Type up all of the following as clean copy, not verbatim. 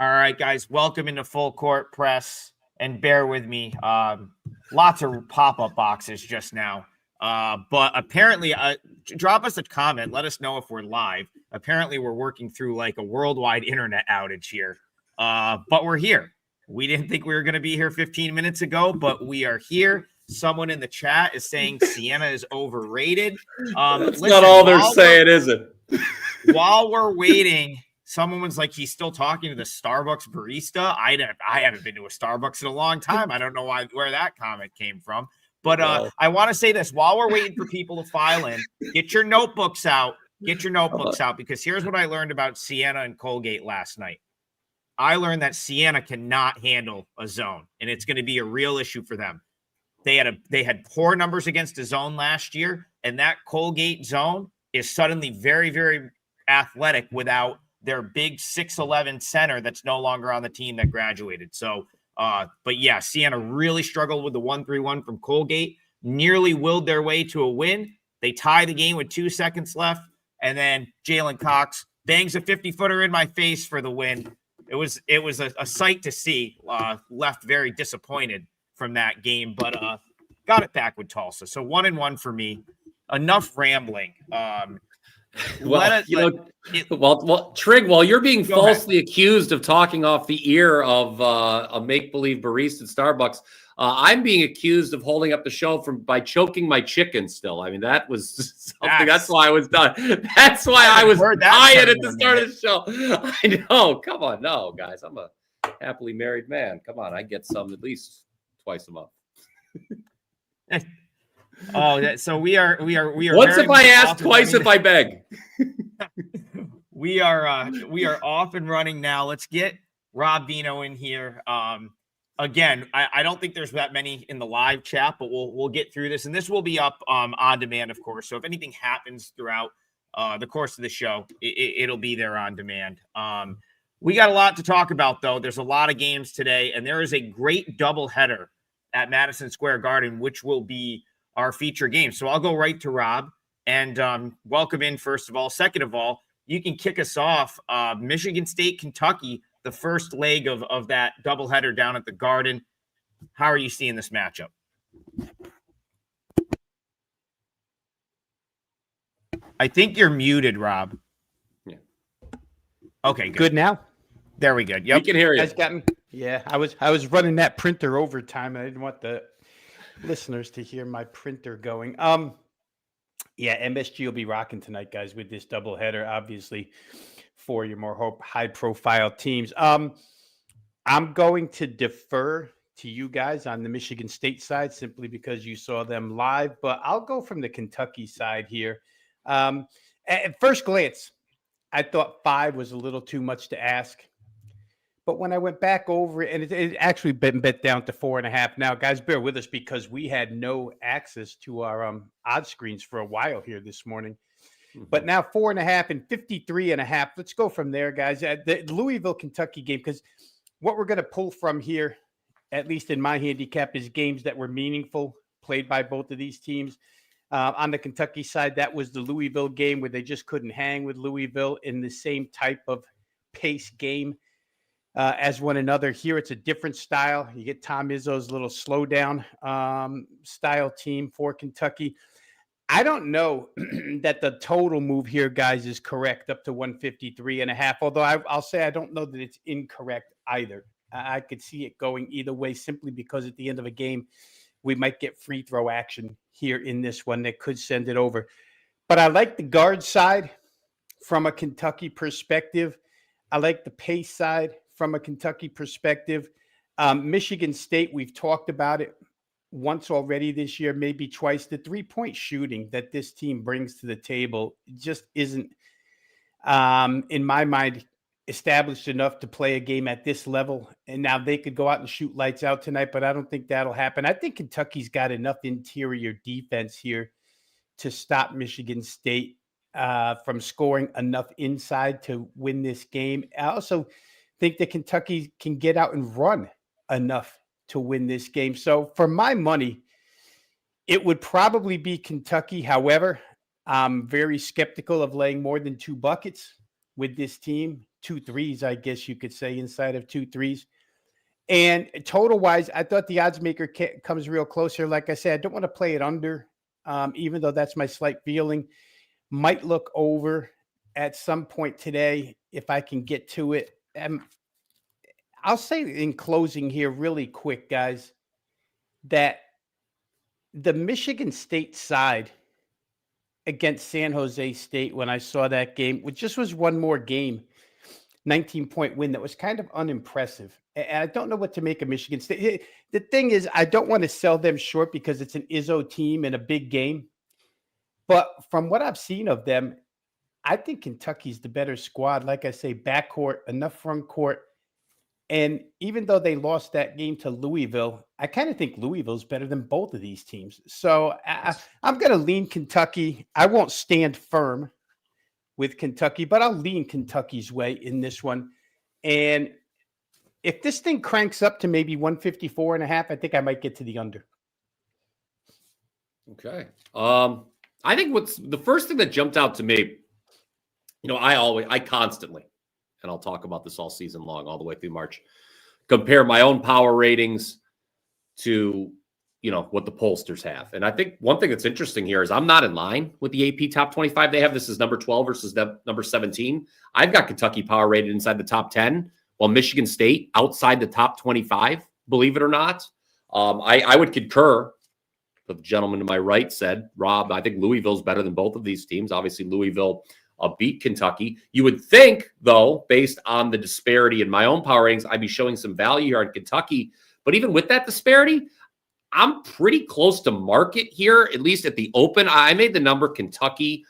All right, guys, welcome into Full Court Press, and bear with me. Lots of pop-up boxes just now. But apparently, drop us a comment. Let us know if we're live. Apparently, we're working through like a worldwide internet outage here. But we're here. We didn't think we were going to be here 15 minutes ago, but we are here. Someone in the chat is saying Siena is overrated. That's not all they're saying, is it? While we're waiting, someone was like, he's still talking to the Starbucks barista. I haven't been to a Starbucks in a long time. I don't know where that comment came from. But I want to say this. While we're waiting for people to file in, get your notebooks out. Get your notebooks out, because here's what I learned about Siena and Colgate last night. I learned that Siena cannot handle a zone, and it's going to be a real issue for them. They had poor numbers against a zone last year, and that Colgate zone is suddenly very, very athletic without their big 6'11" center that's no longer on the team that graduated. So, but yeah, Siena really struggled with the 1-3-1 from Colgate, nearly willed their way to a win. They tie the game with 2 seconds left, and then Jalen Cox bangs a 50-footer in my face for the win. It was a sight to see. Left very disappointed from that game, but got it back with Tulsa. So 1-1 for me. Enough rambling. Trigg, while you're being falsely ahead. accused of talking off the ear of a make-believe barista at Starbucks, I'm being accused of holding up the show by choking my chicken still. I mean, that was something. That's why I was done. That's why I was tired at the start of the show. I know. Come on. No, guys. I'm a happily married man. Come on. I get some at least twice a month. So we are. Once if I ask, twice if I beg. We are off and running now. Let's get Rob Veno in here. Again, I don't think there's that many in the live chat, but we'll get through this, and this will be up on demand, of course. So if anything happens throughout the course of the show, it'll be there on demand. We got a lot to talk about, though. There's a lot of games today, and there is a great doubleheader at Madison Square Garden, which will be our feature game. So I'll go right to Rob and welcome in, first of all. Second of all, you can kick us off. Michigan State, Kentucky, the first leg of that doubleheader down at the Garden. How are you seeing this matchup? I think you're muted, Rob. Yeah. Okay, good now. There we go. Yep. We can hear you. Guys got me? Yeah, I was running that printer overtime, and I didn't want the listeners to hear my printer going. Yeah, MSG will be rocking tonight, guys, with this doubleheader, obviously, for your more high-profile teams. I'm going to defer to you guys on the Michigan State side simply because you saw them live, but I'll go from the Kentucky side here. At first glance, I thought 5 was a little too much to ask. But when I went back over it, and it actually been bet down to 4.5. Now, guys, bear with us because we had no access to our odds screens for a while here this morning. Mm-hmm. But now 4.5 and 53.5. Let's go from there, guys. The Louisville, Kentucky game, because what we're going to pull from here, at least in my handicap, is games that were meaningful, played by both of these teams. On the Kentucky side, that was the Louisville game where they just couldn't hang with Louisville in the same type of pace game as one another. Here, it's a different style. You get Tom Izzo's little slow down style team for Kentucky. I don't know that the total move here, guys, is correct up to 153.5. Although I'll say I don't know that it's incorrect either. I could see it going either way simply because at the end of a game, we might get free throw action here in this one that could send it over. But I like the guard side from a Kentucky perspective. I like the pace side from a Kentucky perspective. Michigan State, we've talked about it once already this year, maybe twice. The three-point shooting that this team brings to the table just isn't, in my mind, established enough to play a game at this level. And now they could go out and shoot lights out tonight, but I don't think that'll happen. I think Kentucky's got enough interior defense here to stop Michigan State from scoring enough inside to win this game. I also think that Kentucky can get out and run enough to win this game. So for my money, it would probably be Kentucky. However, I'm very skeptical of laying more than 2 buckets with this team. 2 threes, I guess you could say, inside of 2 threes. And total wise, I thought the odds maker comes real close here. Like I said, I don't want to play it under, even though that's my slight feeling. Might look over at some point today if I can get to it. I'll say in closing here really quick, guys, that the Michigan State side against San Jose State, when I saw that game, which just was one more game, 19-point win, that was kind of unimpressive. And I don't know what to make of Michigan State. The thing is, I don't want to sell them short because it's an Izzo team and a big game. But from what I've seen of them, I think Kentucky's the better squad. Like I say, backcourt, enough front court. And even though they lost that game to Louisville, I kind of think Louisville's better than both of these teams. So I'm going to lean Kentucky. I won't stand firm with Kentucky, but I'll lean Kentucky's way in this one. And if this thing cranks up to maybe 154.5, I think I might get to the under. Okay. I think what's the first thing that jumped out to me, I constantly, and I'll talk about this all season long, all the way through March, compare my own power ratings to, what the pollsters have. And I think one thing that's interesting here is I'm not in line with the AP top 25 they have. This is number 12 versus number 17. I've got Kentucky power rated inside the top 10, while Michigan State outside the top 25, believe it or not. I would concur. The gentleman to my right said, Rob, I think Louisville's better than both of these teams. Obviously, Louisville beat Kentucky. You would think, though, based on the disparity in my own power ratings, I'd be showing some value here on Kentucky. But even with that disparity, I'm pretty close to market here, at least at the open. I made the number Kentucky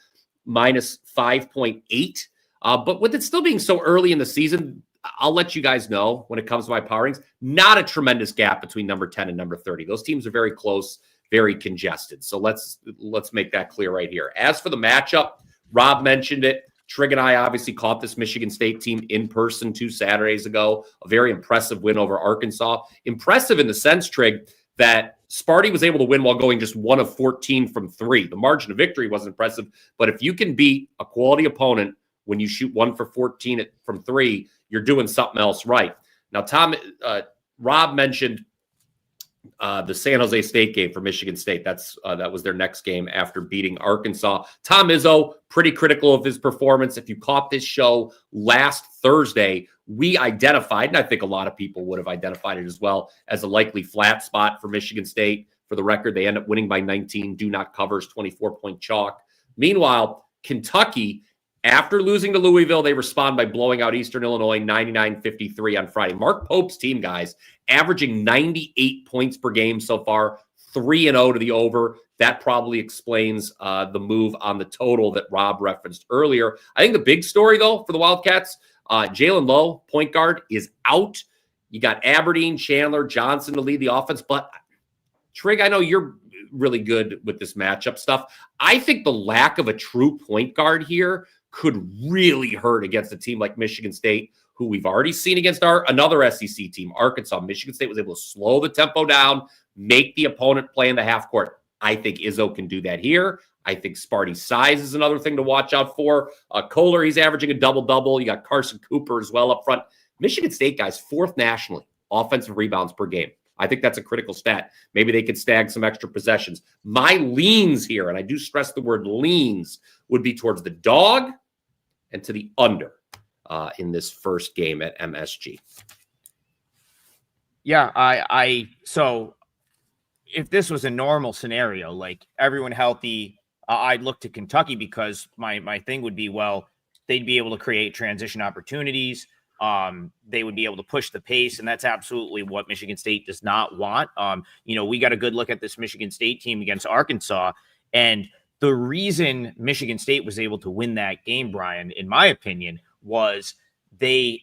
minus 5.8. But with it still being so early in the season, I'll let you guys know when it comes to my power ratings. Not a tremendous gap between number 10 and number 30. Those teams are very close, very congested. So let's make that clear right here. As for the matchup, Rob mentioned it. Trigg and I obviously caught this Michigan State team in person 2 Saturdays ago. A very impressive win over Arkansas. Impressive in the sense, Trigg, that Sparty was able to win while going just 1 of 14 from 3. The margin of victory was impressive, but if you can beat a quality opponent when you shoot 1 for 14 from 3, you're doing something else right. Now, Rob mentioned the San Jose State game for Michigan State. That was their next game after beating Arkansas. Tom Izzo, pretty critical of his performance. If you caught this show last Thursday, we identified, and I think a lot of people would have identified it as well, as a likely flat spot for Michigan State. For the record, they end up winning by 19, do not covers, 24-point chalk. Meanwhile, Kentucky, after losing to Louisville, they respond by blowing out Eastern Illinois 99-53 on Friday. Mark Pope's team, guys, averaging 98 points per game so far, 3-0 to the over. That probably explains the move on the total that Rob referenced earlier. I think the big story, though, for the Wildcats, Jalen Lowe, point guard, is out. You got Aberdeen, Chandler, Johnson to lead the offense. But, Trigg, I know you're really good with this matchup stuff. I think the lack of a true point guard here could really hurt against a team like Michigan State, who we've already seen against another SEC team, Arkansas. Michigan State was able to slow the tempo down, make the opponent play in the half court. I think Izzo can do that here. I think Sparty's size is another thing to watch out for. Kohler, he's averaging a double-double. You got Carson Cooper as well up front. Michigan State, guys, 4th nationally, offensive rebounds per game. I think that's a critical stat. Maybe they could snag some extra possessions. My leans here, and I do stress the word leans, would be towards the dog and to the under in this first game at MSG. Yeah, so if this was a normal scenario, like everyone healthy, I'd look to Kentucky because my thing would be, well, they'd be able to create transition opportunities. They would be able to push the pace, and that's absolutely what Michigan State does not want. We got a good look at this Michigan State team against Arkansas, and the reason Michigan State was able to win that game, Brian, in my opinion, was they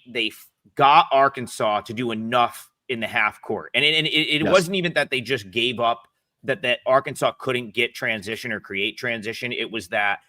got Arkansas to do enough in the half court. And it yes. wasn't even that they just gave up, that Arkansas couldn't get transition or create transition. It was that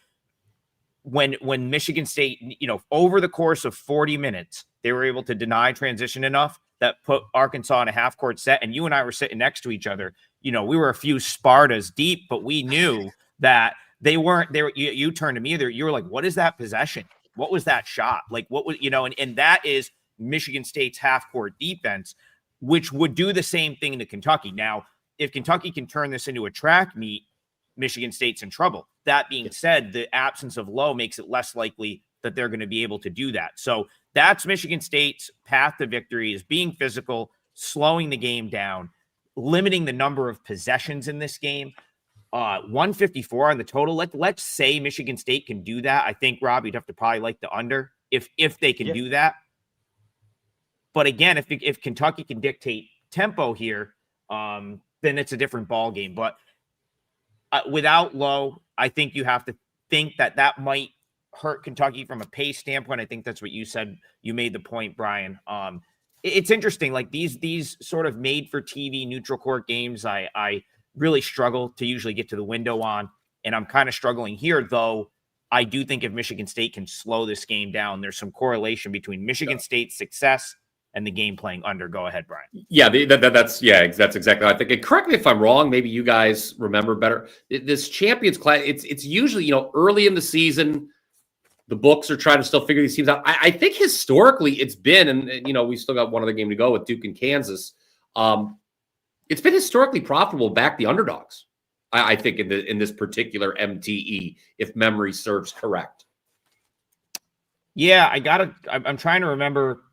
when Michigan State, over the course of 40 minutes, they were able to deny transition enough that put Arkansas in a half court set. And you and I were sitting next to each other. We were a few Spartas deep, but we knew that they weren't there. You turned to me, you were like, what is that possession? What was that shot? Like, what was, and that is Michigan State's half-court defense, which would do the same thing to Kentucky. Now, if Kentucky can turn this into a track meet, Michigan State's in trouble. That being said, the absence of Lowe makes it less likely that they're going to be able to do that. So that's Michigan State's path to victory, is being physical, slowing the game down, limiting the number of possessions in this game. 154 on the total. Let's say Michigan State can do that. I think, Rob, you'd have to probably like the under if they can do that. But again, if Kentucky can dictate tempo here, then it's a different ball game. But without Lowe, I think you have to think that might hurt Kentucky from a pace standpoint. I think that's what you said. You made the point, Brian. It's interesting. Like these sort of made for TV neutral court games, I really struggle to usually get to the window on, and I'm kind of struggling here, though. I do think if Michigan State can slow this game down, there's some correlation between Michigan State's success and the game playing under. Go ahead, Brian. Yeah, that's exactly what I think. And correct me if I'm wrong. Maybe you guys remember better. This Champions class, it's usually, early in the season, the books are trying to still figure these teams out. I think historically it's been, and we still got one other game to go with Duke and Kansas. It's been historically profitable back the underdogs. I think in this particular MTE, if memory serves correct. Yeah, I'm trying to remember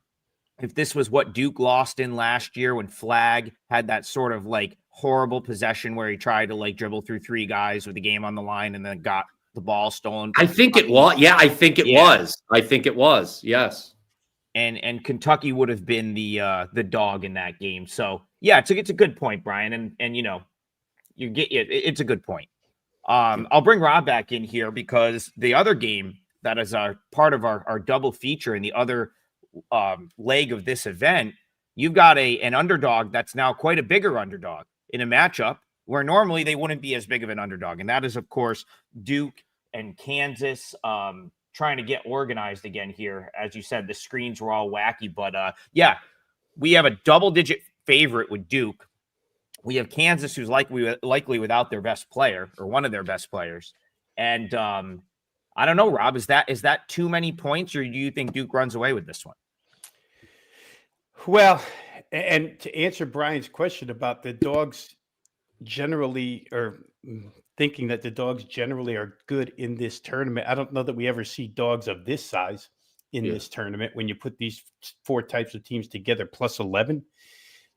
if this was what Duke lost in last year when Flagg had that sort of like horrible possession where he tried to like dribble through three guys with the game on the line and then got the ball stolen. I think it was. Yeah, I think it was. I think it was. Yes. And Kentucky would have been the dog in that game. So yeah, it's a good point, Brian. And it's a good point. I'll bring Rob back in here because the other game that is part of our double feature and the other leg of this event, you've got an underdog that's now quite a bigger underdog in a matchup where normally they wouldn't be as big of an underdog. And that is, of course, Duke and Kansas trying to get organized again here. As you said, the screens were all wacky, but we have a double-digit favorite with Duke. We have Kansas, who's likely without their best player or one of their best players. And I don't know, Rob, is that too many points, or do you think Duke runs away with this one? Well, and to answer Brian's question about the dogs generally, or thinking that the dogs generally are good in this tournament, I don't know that we ever see dogs of this size in this tournament when you put these four types of teams together plus 11.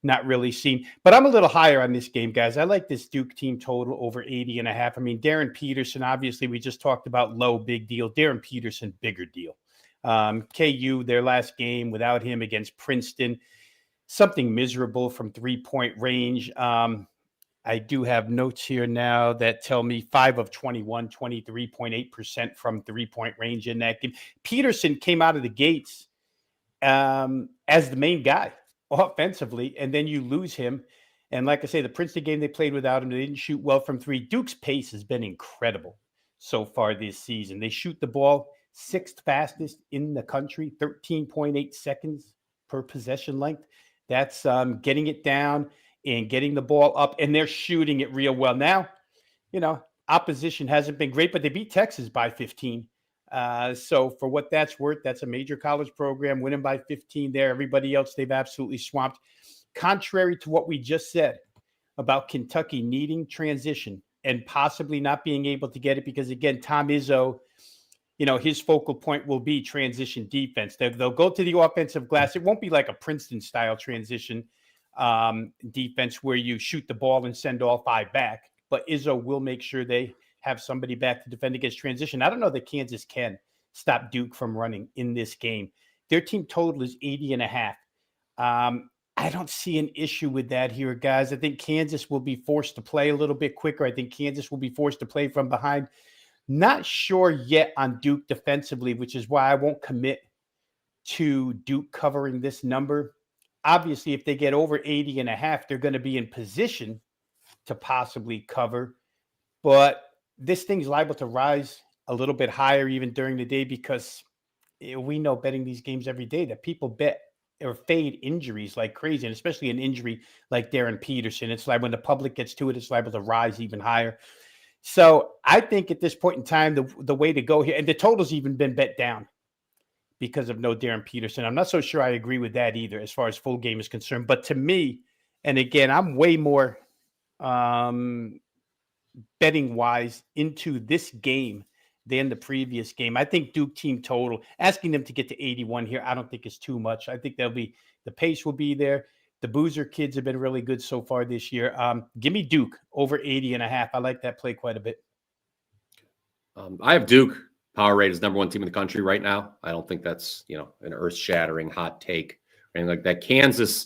Not really seen, but I'm a little higher on this game, guys. I like this Duke team total over 80.5. I mean, Darren Peterson, obviously we just talked about Low, big deal. Darren Peterson, bigger deal. KU, their last game without him against Princeton, something miserable from 3-point range. I do have notes here now that tell me 5 of 21, 23.8% from 3-point range in that game. Peterson came out of the gates as the main guy offensively, and then you lose him. And like I say, the Princeton game, they played without him. They didn't shoot well from three. Duke's pace has been incredible so far this season. They shoot the ball 6th fastest in the country, 13.8 seconds per possession length. That's getting it down and getting the ball up, and they're shooting it real well. Now, opposition hasn't been great, but they beat Texas by 15. So for what that's worth, that's a major college program winning by 15 there. Everybody else, they've absolutely swamped. Contrary to what we just said about Kentucky needing transition and possibly not being able to get it, because again, Tom Izzo, his focal point will be transition defense. They'll go to the offensive glass. It won't be like a Princeton style transition defense where you shoot the ball and send all 5 back, but Izzo will make sure they have somebody back to defend against transition. I don't know that Kansas can stop Duke from running in this game. Their team total is 80.5. I don't see an issue with that here, guys. I think Kansas will be forced to play a little bit quicker. I think Kansas will be forced to play from behind. Not sure yet on Duke defensively, which is why I won't commit to Duke covering this number. Obviously, if they get over 80.5, they're going to be in position to possibly cover. But this thing's liable to rise a little bit higher even during the day, because we know betting these games every day that people bet or fade injuries like crazy, and especially an injury like Darren Peterson. It's like when the public gets to it, it's liable to rise even higher. So I think at this point in time, the way to go here, and the total's even been bet down because of no Darren Peterson. I'm not so sure I agree with that either as far as full game is concerned. But to me, and again, I'm way more betting wise into this game than the previous game. I think Duke team total, asking them to get to 81 here, I don't think is too much. I think the pace will be there. The Boozer kids have been really good so far this year. Give me Duke over 80.5. I like that play quite a bit. I have Duke power rate as number one team in the country right now. I don't think that's, an earth-shattering hot take or anything like that. Kansas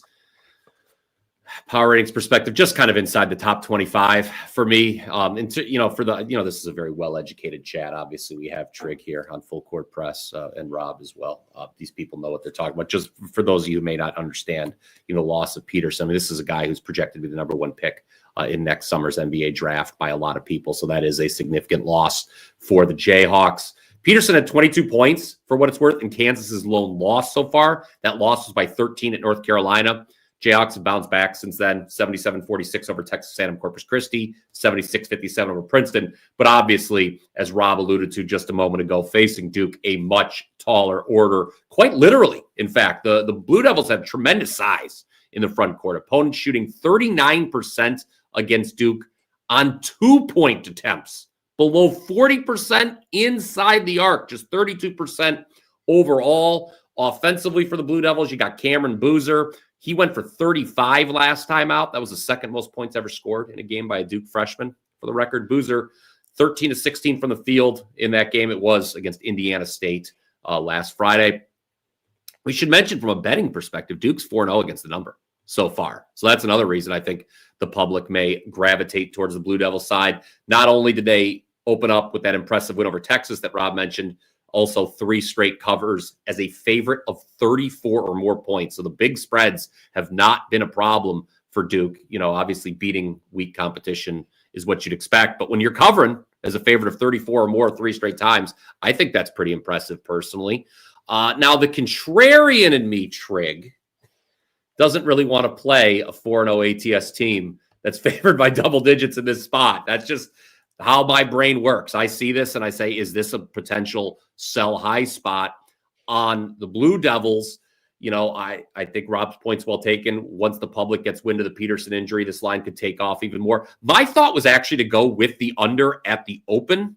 power ratings perspective, just kind of inside the top 25 for me. This is a very well-educated chat. Obviously, we have Trigg here on Full Court Press and Rob as well. These people know what they're talking about. Just for those of you who may not understand, loss of Peterson. I mean, this is a guy who's projected to be the number one pick in next summer's NBA draft by a lot of people. So that is a significant loss for the Jayhawks. Peterson had 22 points for what it's worth in Kansas's lone loss so far. That loss was by 13 at North Carolina. Jayhawks have bounced back since then, 77-46 over Texas A&M Corpus Christi, 76-57 over Princeton. But obviously, as Rob alluded to just a moment ago, facing Duke, a much taller order, quite literally. In fact, the Blue Devils have tremendous size in the front court. Opponents shooting 39% against Duke on 2-point attempts, below 40% inside the arc, just 32% overall. Offensively for the Blue Devils, you got Cameron Boozer. He went for 35 last time out. That was the second most points ever scored in a game by a Duke freshman. For the record, Boozer, 13-16 from the field in that game. It was against Indiana State last Friday. We should mention from a betting perspective, Duke's 4-0 against the number so far. So that's another reason I think the public may gravitate towards the Blue Devils side. Not only did they open up with that impressive win over Texas that Rob mentioned, also 3 straight covers as a favorite of 34 or more points. So the big spreads have not been a problem for Duke. Obviously beating weak competition is what you'd expect. But when you're covering as a favorite of 34 or more 3 straight times, I think that's pretty impressive personally. Now, the contrarian in me, Trigg, doesn't really want to play a 4-0 ATS team that's favored by double digits in this spot. That's just how my brain works. I see this and I say, is this a potential sell high spot on the Blue Devils? I think Rob's point's well taken. Once the public gets wind of the Peterson injury, this line could take off even more. My thought was actually to go with the under at the open.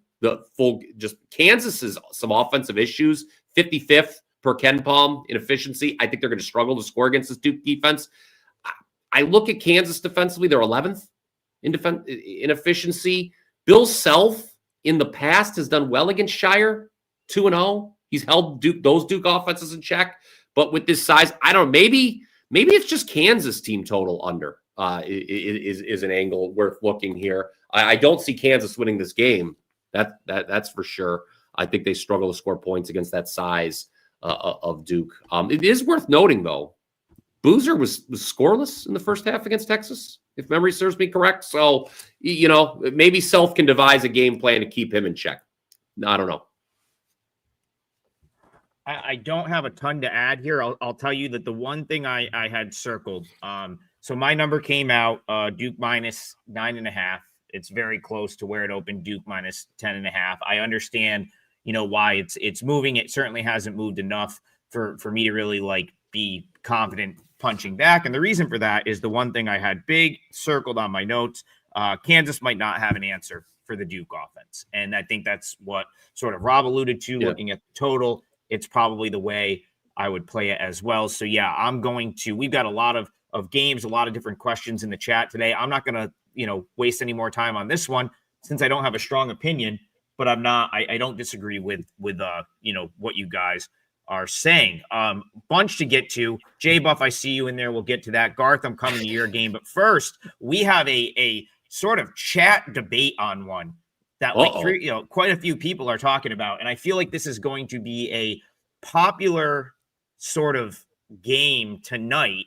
Kansas is some offensive issues, 55th per Ken Palm in efficiency. I think they're going to struggle to score against this Duke defense. I look at Kansas defensively, they're 11th in efficiency. Bill Self in the past has done well against Shire, 2-0. He's held those Duke offenses in check. But with this size, I don't know. Maybe it's just Kansas team total under is an angle worth looking here. I don't see Kansas winning this game. That's for sure. I think they struggle to score points against that size of Duke. It is worth noting, though, Boozer was scoreless in the first half against Texas, if memory serves me correct. So, maybe Self can devise a game plan to keep him in check. I don't know. I don't have a ton to add here. I'll tell you that the one thing I had circled. So my number came out, Duke minus 9.5. It's very close to where it opened, Duke minus 10.5. I understand, why it's moving. It certainly hasn't moved enough for me to really be confident punching back. And the reason for that is the one thing I had big circled on my notes. Kansas might not have an answer for the Duke offense. And I think that's what sort of Rob alluded to, looking at the total. It's probably the way I would play it as well. So we've got a lot of games, a lot of different questions in the chat today. I'm not going to, waste any more time on this one since I don't have a strong opinion, but I don't disagree with what you guys are saying. Bunch to get to. J Buff, I see you in there. We'll get to that. Garth, I'm coming to your game. But first, we have a sort of chat debate on one that quite a few people are talking about. And I feel like this is going to be a popular sort of game tonight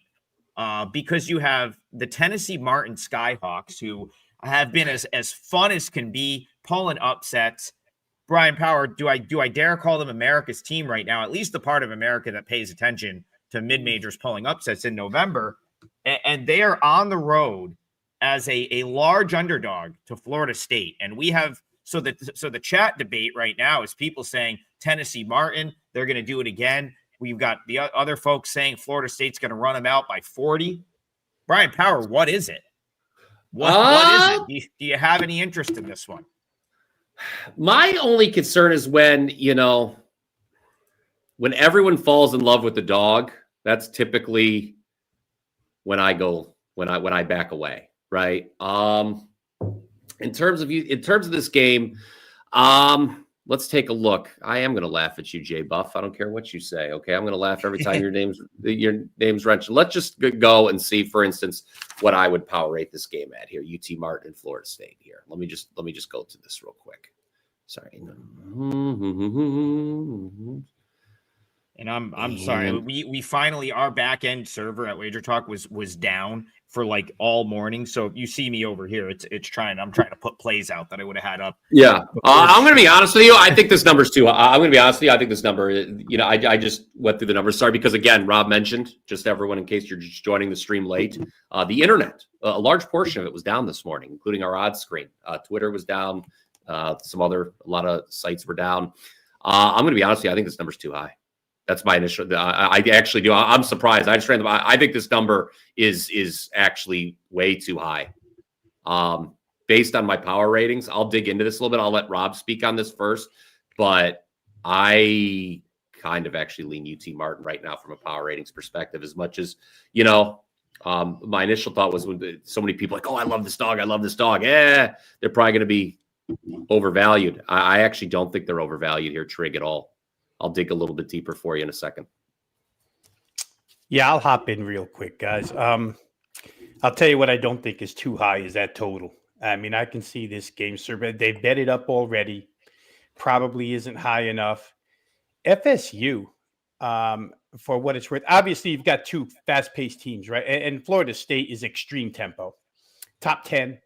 because you have the Tennessee Martin Skyhawks, who have been as fun as can be, pulling upsets. Brian Power, do I dare call them America's team right now? At least the part of America that pays attention to mid-majors pulling upsets in November. And they are on the road as a large underdog to Florida State. And we have so the chat debate right now is people saying Tennessee Martin. They're going to do it again. We've got the other folks saying Florida State's going to run them out by 40. Brian Power, what is it? What is it? Do you have any interest in this one? My only concern is when everyone falls in love with the dog, that's typically when I back away, right? In terms of this game, let's take a look. I am going to laugh at you, Jay Buff. I don't care what you say. Okay, I'm going to laugh every time your name's mentioned. Let's just go and see, for instance, what I would power rate this game at here. UT Martin and Florida State here. Let me just go to this real quick. Sorry. And I'm sorry. We finally, our back end server at Wager Talk was down for like all morning. So if you see me over here, I'm trying to put plays out that I would have had up. Yeah. I'm going to be honest with you. I think this number's too high. I'm going to be honest with you. I think this number, I just went through the numbers. Sorry, because again, Rob mentioned, just everyone, in case you're just joining the stream late, the internet, a large portion of it was down this morning, including our odds screen. Twitter was down. A lot of sites were down. I'm going to be honest with you. I think this number's too high. That's my initial. I actually do. I'm surprised. I just ran I think this number is actually way too high. Based on my power ratings, I'll dig into this a little bit. I'll let Rob speak on this first, but I kind of actually lean UT Martin right now from a power ratings perspective. As much as my initial thought was when so many people like, oh, I love this dog. Yeah, they're probably going to be overvalued. I actually don't think they're overvalued here, Trigg, at all. I'll dig a little bit deeper for you in a second. Yeah, I'll hop in real quick, guys. I'll tell you what I don't think is too high is that total. I mean, I can see this game survey. They bet it up already. Probably isn't high enough. FSU, for what it's worth, obviously you've got two fast-paced teams, right? And Florida State is extreme tempo. Top 10,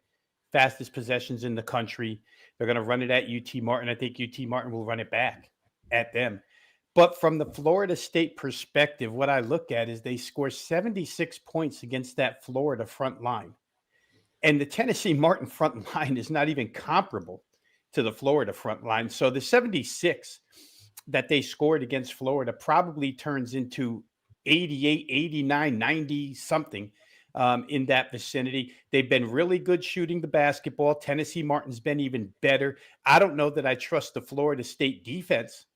fastest possessions in the country. They're going to run it at UT Martin. I think UT Martin will run it back at them. But from the Florida State perspective, what I look at is they score 76 points against that Florida front line. And the Tennessee Martin front line is not even comparable to the Florida front line. So the 76 that they scored against Florida probably turns into 88, 89, 90 something in that vicinity. They've been really good shooting the basketball. Tennessee Martin's been even better. I don't know that I trust the Florida State defense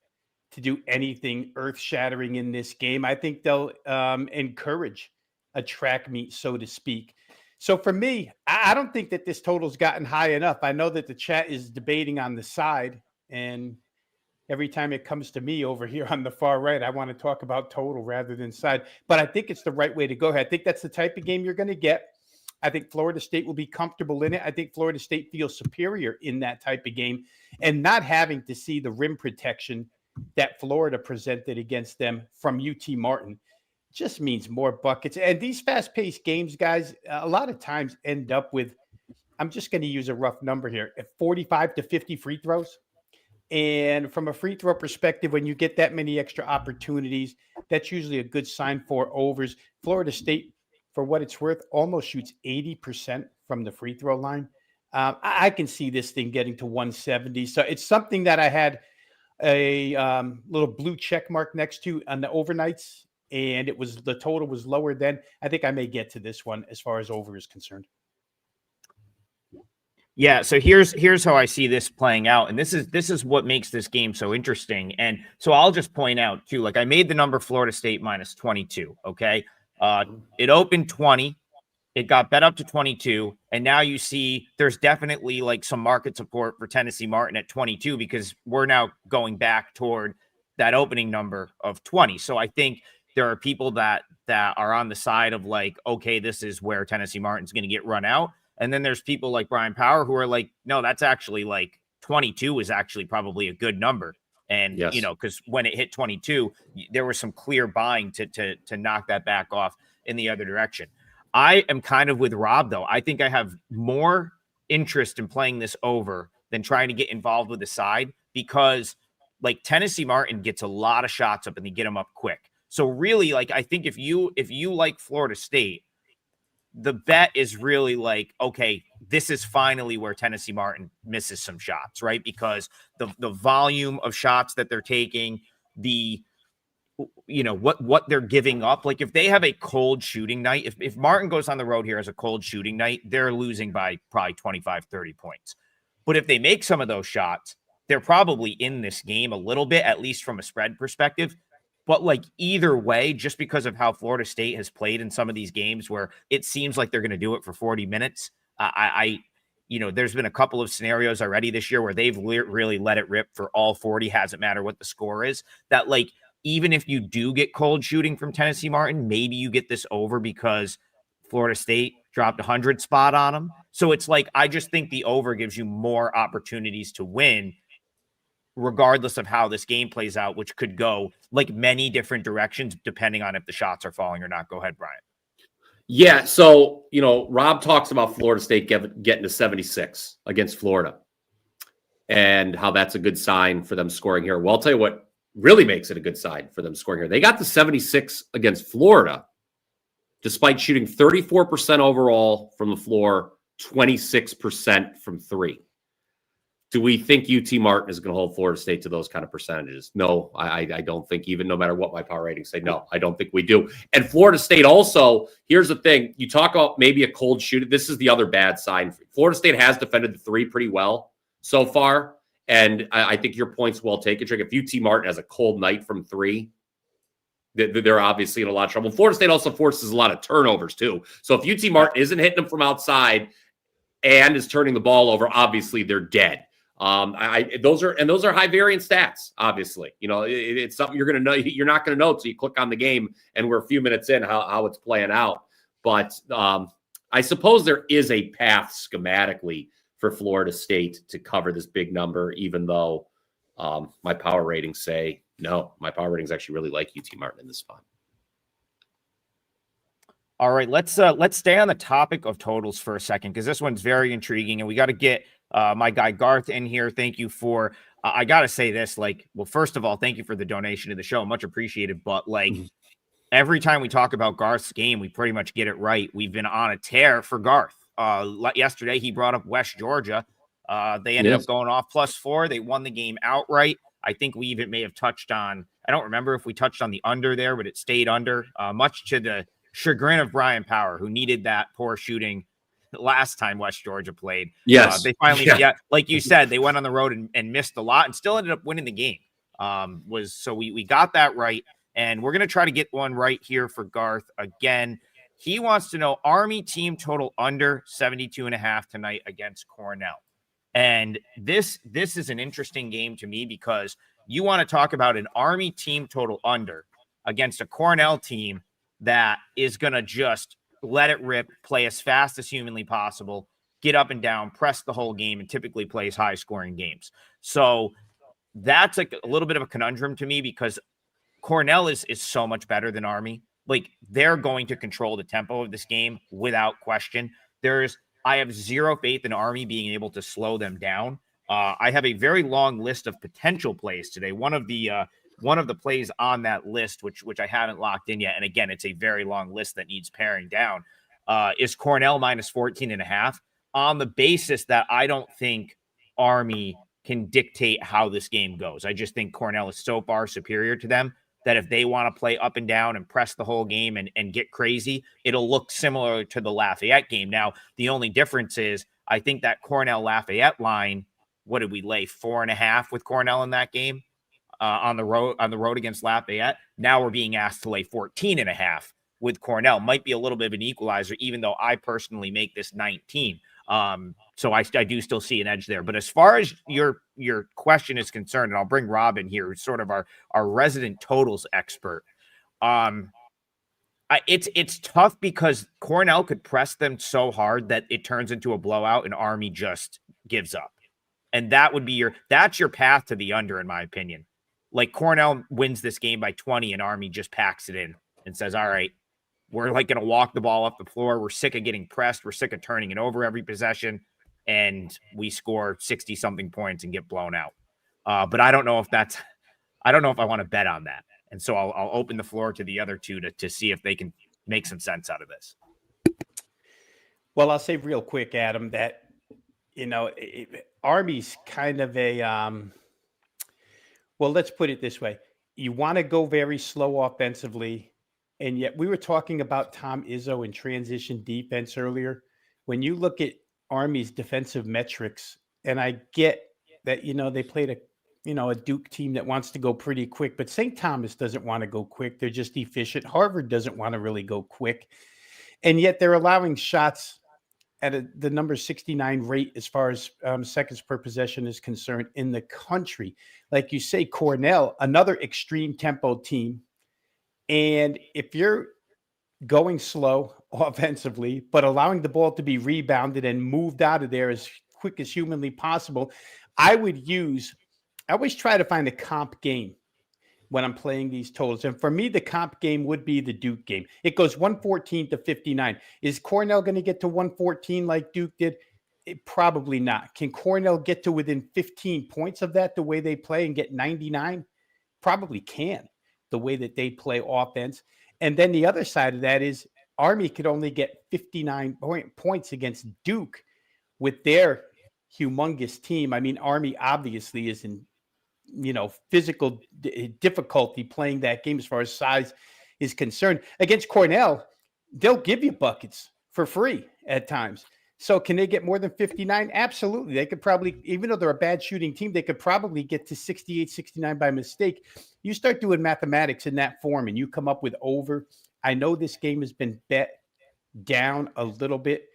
to do anything earth-shattering in this game. I think they'll encourage a track meet, so to speak. So for me, I don't think that this total's gotten high enough. I know that the chat is debating on the side, and every time it comes to me over here on the far right, I want to talk about total rather than side. But I think it's the right way to go. I think that's the type of game you're going to get. I think Florida State will be comfortable in it. I think Florida State feels superior in that type of game, and not having to see the rim protection that Florida presented against them from UT Martin just means more buckets. And these fast-paced games, guys, a lot of times end up with, I'm just going to use a rough number here, at 45 to 50 free throws. And from a free throw perspective, when you get that many extra opportunities, that's usually a good sign for overs. Florida State, for what it's worth, almost shoots 80% from the free throw line. I can see this thing getting to 170. So it's something that I had a little blue check mark next to on the overnights, and the total was lower then. I think I may get to this one as far as over is concerned. Yeah, so here's how I see this playing out, and this is what makes this game so interesting. And so I'll just point out too, like I made the number Florida State minus 22. Okay, it opened 20. It got bet up to 22, and now you see there's definitely like some market support for Tennessee Martin at 22 because we're now going back toward that opening number of 20. So I think there are people that are on the side of like, okay, this is where Tennessee Martin's going to get run out. And then there's people like Brian Power who are like, no, that's actually like 22 is actually probably a good number. And, yes, because when it hit 22, there was some clear buying to knock that back off in the other direction. I am kind of with Rob, though. I think I have more interest in playing this over than trying to get involved with the side because, like, Tennessee Martin gets a lot of shots up and they get them up quick. So really, like, I think if you like Florida State, the bet is really like, okay, this is finally where Tennessee Martin misses some shots, right? Because the volume of shots that they're taking, what they're giving up. Like if they have a cold shooting night, if Martin goes on the road here as a cold shooting night, they're losing by probably 25, 30 points. But if they make some of those shots, they're probably in this game a little bit, at least from a spread perspective. But like either way, just because of how Florida State has played in some of these games where it seems like they're going to do it for 40 minutes, there's been a couple of scenarios already this year where they've really let it rip for all 40. Hasn't mattered what the score is. That like, even if you do get cold shooting from Tennessee Martin, maybe you get this over because Florida State dropped 100 spot on them. So it's like, I just think the over gives you more opportunities to win regardless of how this game plays out, which could go like many different directions depending on if the shots are falling or not. Go ahead, Brian. Yeah, so, Rob talks about Florida State getting to 76 against Florida and how that's a good sign for them scoring here. Well, I'll tell you what really makes it a good sign for them scoring here. They got to 76 against Florida despite shooting 34% overall from the floor, 26% from three. Do we think UT Martin is going to hold Florida State to those kind of percentages? No, I don't think, even no matter what my power ratings say. No, I don't think we do. And Florida State also, here's the thing. You talk about maybe a cold shooter. This is the other bad sign. Florida State has defended the three pretty well so far. And I think your point's well taken, Trigg. If UT Martin has a cold night from three, they're obviously in a lot of trouble. Florida State also forces a lot of turnovers too. So if UT Martin isn't hitting them from outside and is turning the ball over, obviously they're dead. Those are high variance stats. Obviously, it's something you're going to know. You're not going to know until you click on the game, and we're a few minutes in how it's playing out. But I suppose there is a path schematically for Florida State to cover this big number, even though my power ratings say no. My power ratings actually really like UT Martin in this spot. All right, let's stay on the topic of totals for a second because this one's very intriguing, and we got to get my guy Garth in here. Thank you for. I got to say this, first of all, thank you for the donation to the show, much appreciated. But every time we talk about Garth's game, we pretty much get it right. We've been on a tear for Garth. Yesterday he brought up West Georgia. They ended up going off +4. They won the game outright. I think we even may have touched on. I don't remember if we touched on the under there, but it stayed under, much to the chagrin of Brian Power, who needed that poor shooting last time West Georgia played. Yes. They finally, like you said, they went on the road and missed a lot and still ended up winning the game. So we got that right. And we're going to try to get one right here for Garth again. He wants to know Army team total under 72.5 tonight against Cornell. And this is an interesting game to me because you want to talk about an Army team total under against a Cornell team that is going to just let it rip, play as fast as humanly possible, get up and down, press the whole game, and typically plays high-scoring games. So that's a little bit of a conundrum to me because Cornell is so much better than Army. They're going to control the tempo of this game without question. I have zero faith in Army being able to slow them down. I have a very long list of potential plays today. One of the plays on that list, which I haven't locked in yet, and again, it's a very long list that needs paring down, is Cornell -14.5 on the basis that I don't think Army can dictate how this game goes. I just think Cornell is so far superior to them that if they want to play up and down and press the whole game and get crazy, it'll look similar to the Lafayette game. Now, the only difference is I think that Cornell-Lafayette line, what did we lay, 4.5 with Cornell in that game on the road against Lafayette? Now we're being asked to lay 14.5 with Cornell. Might be a little bit of an equalizer, even though I personally make this 19. So I do still see an edge there. But as far as your question is concerned, and I'll bring Rob in here, who's sort of our resident totals expert. It's tough because Cornell could press them so hard that it turns into a blowout and Army just gives up. And that would be that's your path to the under, in my opinion. Cornell wins this game by 20 and Army just packs it in and says, all right, we're going to walk the ball up the floor. We're sick of getting pressed. We're sick of turning it over every possession. And we score 60 something points and get blown out. But I don't know if I want to bet on that. And so I'll open the floor to the other two to see if they can make some sense out of this. Well, I'll say real quick, Adam, that, Army's kind of a, well, let's put it this way. You want to go very slow offensively. And yet we were talking about Tom Izzo and transition defense earlier. When you look at Army's defensive metrics, and I get that, they played a Duke team that wants to go pretty quick, but St. Thomas doesn't want to go quick. They're just efficient. Harvard doesn't want to really go quick. And yet they're allowing shots at the number 69 rate as far as seconds per possession is concerned in the country. Like you say, Cornell, another extreme tempo team. And if you're going slow offensively, but allowing the ball to be rebounded and moved out of there as quick as humanly possible, I always try to find a comp game when I'm playing these totals. And for me, the comp game would be the Duke game. It goes 114 to 59. Is Cornell going to get to 114 like Duke did? Probably not. Can Cornell get to within 15 points of that the way they play and get 99? Probably can, the way that they play offense. And then the other side of that is Army could only get 59 points against Duke with their humongous team. I mean, Army obviously is in physical difficulty playing that game as far as size is concerned. Against Cornell, they'll give you buckets for free at times. So can they get more than 59? Absolutely. They could probably, even though they're a bad shooting team, they could probably get to 68, 69 by mistake. You start doing mathematics in that form and you come up with over. I know this game has been bet down a little bit,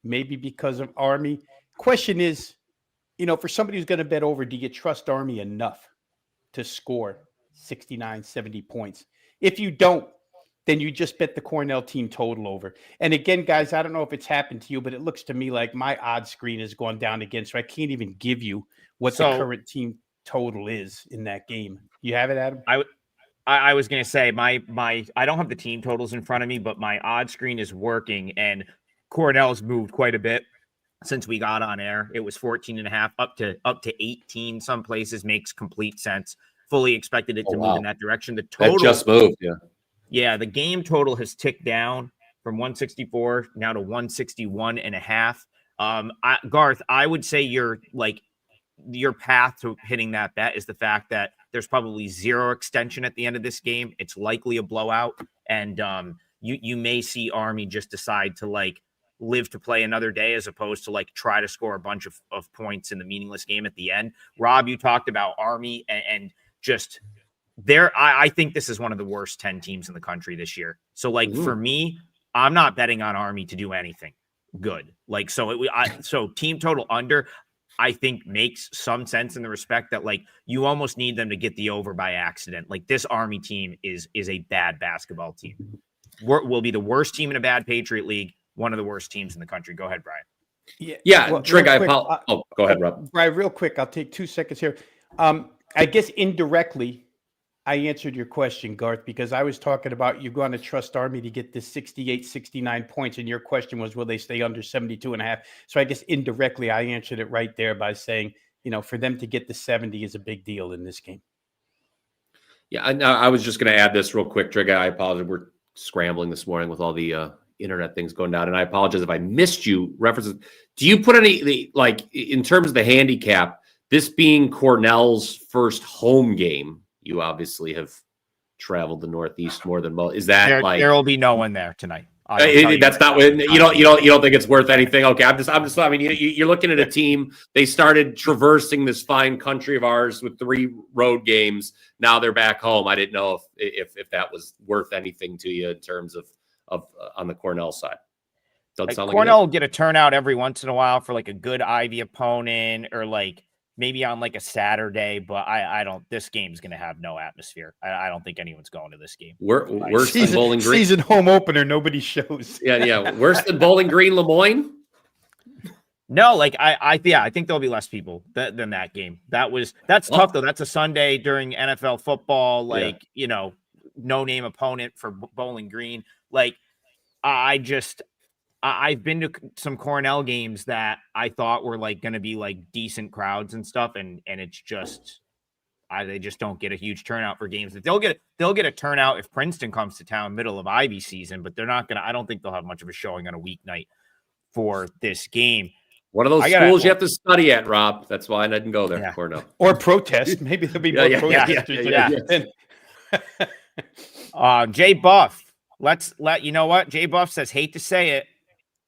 maybe because of Army. Question is, for somebody who's going to bet over, do you trust Army enough to score 69, 70 points? If you don't, then you just bet the Cornell team total over. And again, guys, I don't know if it's happened to you, but it looks to me like my odds screen has gone down again. So I can't even give you what the current team total is in that game. You have it, Adam? I was going to say my I don't have the team totals in front of me, but my odds screen is working and Cornell's moved quite a bit since we got on air. It was 14.5 up to 18. Some places makes complete sense. Fully expected it to move in that direction. The total that just moved. Yeah. The game total has ticked down from 164 now to 161.5. Garth, I would say your path to hitting that bet is the fact that there's probably zero extension at the end of this game. It's likely a blowout. And you may see Army just decide to live to play another day as opposed to try to score a bunch of points in the meaningless game at the end. Rob, you talked about Army and just there. I think this is one of the worst 10 teams in the country this year. So for me, I'm not betting on Army to do anything good. So team total under, I think makes some sense in the respect that you almost need them to get the over by accident. This Army team is a bad basketball team. Will be the worst team in a bad Patriot League. One of the worst teams in the country. Go ahead, Brian. Yeah. Well, Trigg, go ahead, Rob. Brian, real quick. I'll take 2 seconds here. I guess indirectly, I answered your question, Garth, because I was talking about you're going to trust Army to get the 68, 69 points. And your question was, will they stay under 72.5? So I guess indirectly, I answered it right there by saying, for them to get the 70 is a big deal in this game. Yeah. I was just going to add this real quick, Trigg. I apologize. We're scrambling this morning with all the internet things going down, and I apologize if I missed you references. Do you put any in terms of the handicap, this being Cornell's first home game? You obviously have traveled the Northeast more than most. Is that there will be no one there tonight? That's not when you don't think it's worth anything. Okay, I'm just. I mean, you're looking at a team. They started traversing this fine country of ours with 3 road games. Now they're back home. I didn't know if that was worth anything to you in terms of on the Cornell side. Cornell will get a turnout every once in a while for a good Ivy opponent or maybe on a Saturday, but I don't. This game's going to have no atmosphere. I don't think anyone's going to this game. Worse than Bowling Green. Season home opener, nobody shows. Yeah. Worse than Bowling Green, Lemoyne. No, I think there'll be less people than that game. That's tough though. That's a Sunday during NFL football. No name opponent for Bowling Green. I've been to some Cornell games that I thought were going to be decent crowds and stuff. And it's just, they just don't get a huge turnout for games that they'll get a turnout if Princeton comes to town middle of Ivy season, but they're not going to, I don't think they'll have much of a showing on a weeknight for this game. One of those schools you have to study at, Rob. That's why I didn't go there, Cornell. Or protest. Maybe there'll be more protesters. Jay Buff. You know what? Jay Buff says, hate to say it,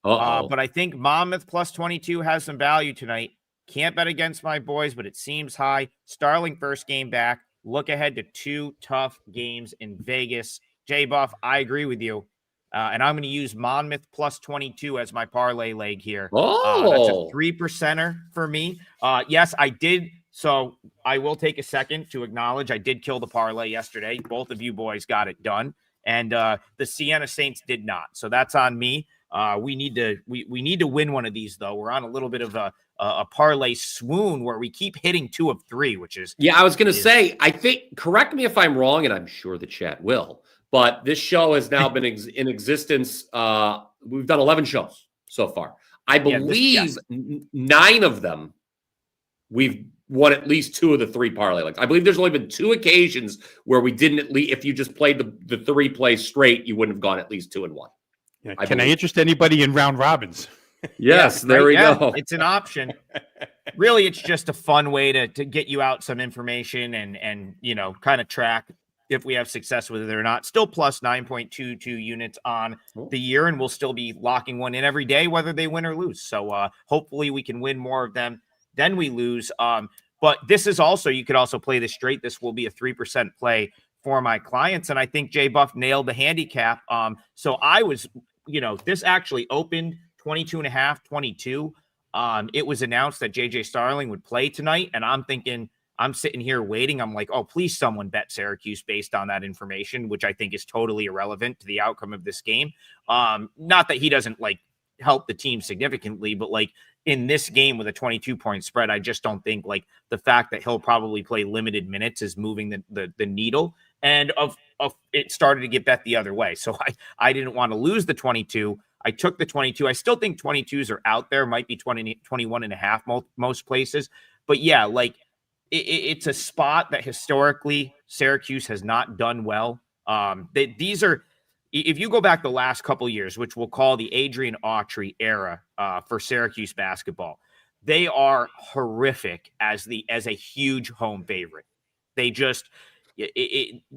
but I think Monmouth plus 22 has some value tonight. Can't bet against my boys, but it seems high. Starling first game back. Look ahead to 2 tough games in Vegas. Jay Buff, I agree with you. And I'm going to use Monmouth plus 22 as my parlay leg here. That's a 3%er for me. Yes, I did. So I will take a second to acknowledge I did kill the parlay yesterday. Both of you boys got it done. And the Siena Saints did not. So that's on me. We need to win one of these, though. We're on a little bit of a parlay swoon where we keep hitting 2 of 3, which is... Yeah, I was going to say, I think, correct me if I'm wrong, and I'm sure the chat will, but this show has now been in existence. We've done 11 shows so far. I believe 9 of them, we've won at least 2 of the 3 parlay legs. I believe there's only been 2 occasions where we didn't at least, if you just played the 3 plays straight, you wouldn't have gone at least 2 and 1. Yeah, can I interest anybody in round robins? Yes, there we go. It's an option. Really, it's just a fun way to get you out some information and kind of track if we have success with it or not. Still plus 9.22 units on the year, and we'll still be locking one in every day, whether they win or lose. So hopefully we can win more of them than we lose. But this is also, you could also play this straight. This will be a 3% play for my clients. And I think Jay Buff nailed the handicap. So I was, this actually opened 22.5, 22. It was announced that JJ Starling would play tonight. And I'm thinking, I'm sitting here waiting. I'm like, oh, please someone bet Syracuse based on that information, which I think is totally irrelevant to the outcome of this game. Not that he doesn't help the team significantly, but in this game with a 22-point spread, I just don't think the fact that he'll probably play limited minutes is moving the needle. And it started to get bet the other way. So I didn't want to lose the 22. I took the 22. I still think 22s are out there, might be 20, 21 and a half most places. But yeah, it's a spot that historically Syracuse has not done well. These are, if you go back the last couple years, which we'll call the Adrian Autry era for Syracuse basketball, they are horrific as a huge home favorite. They just,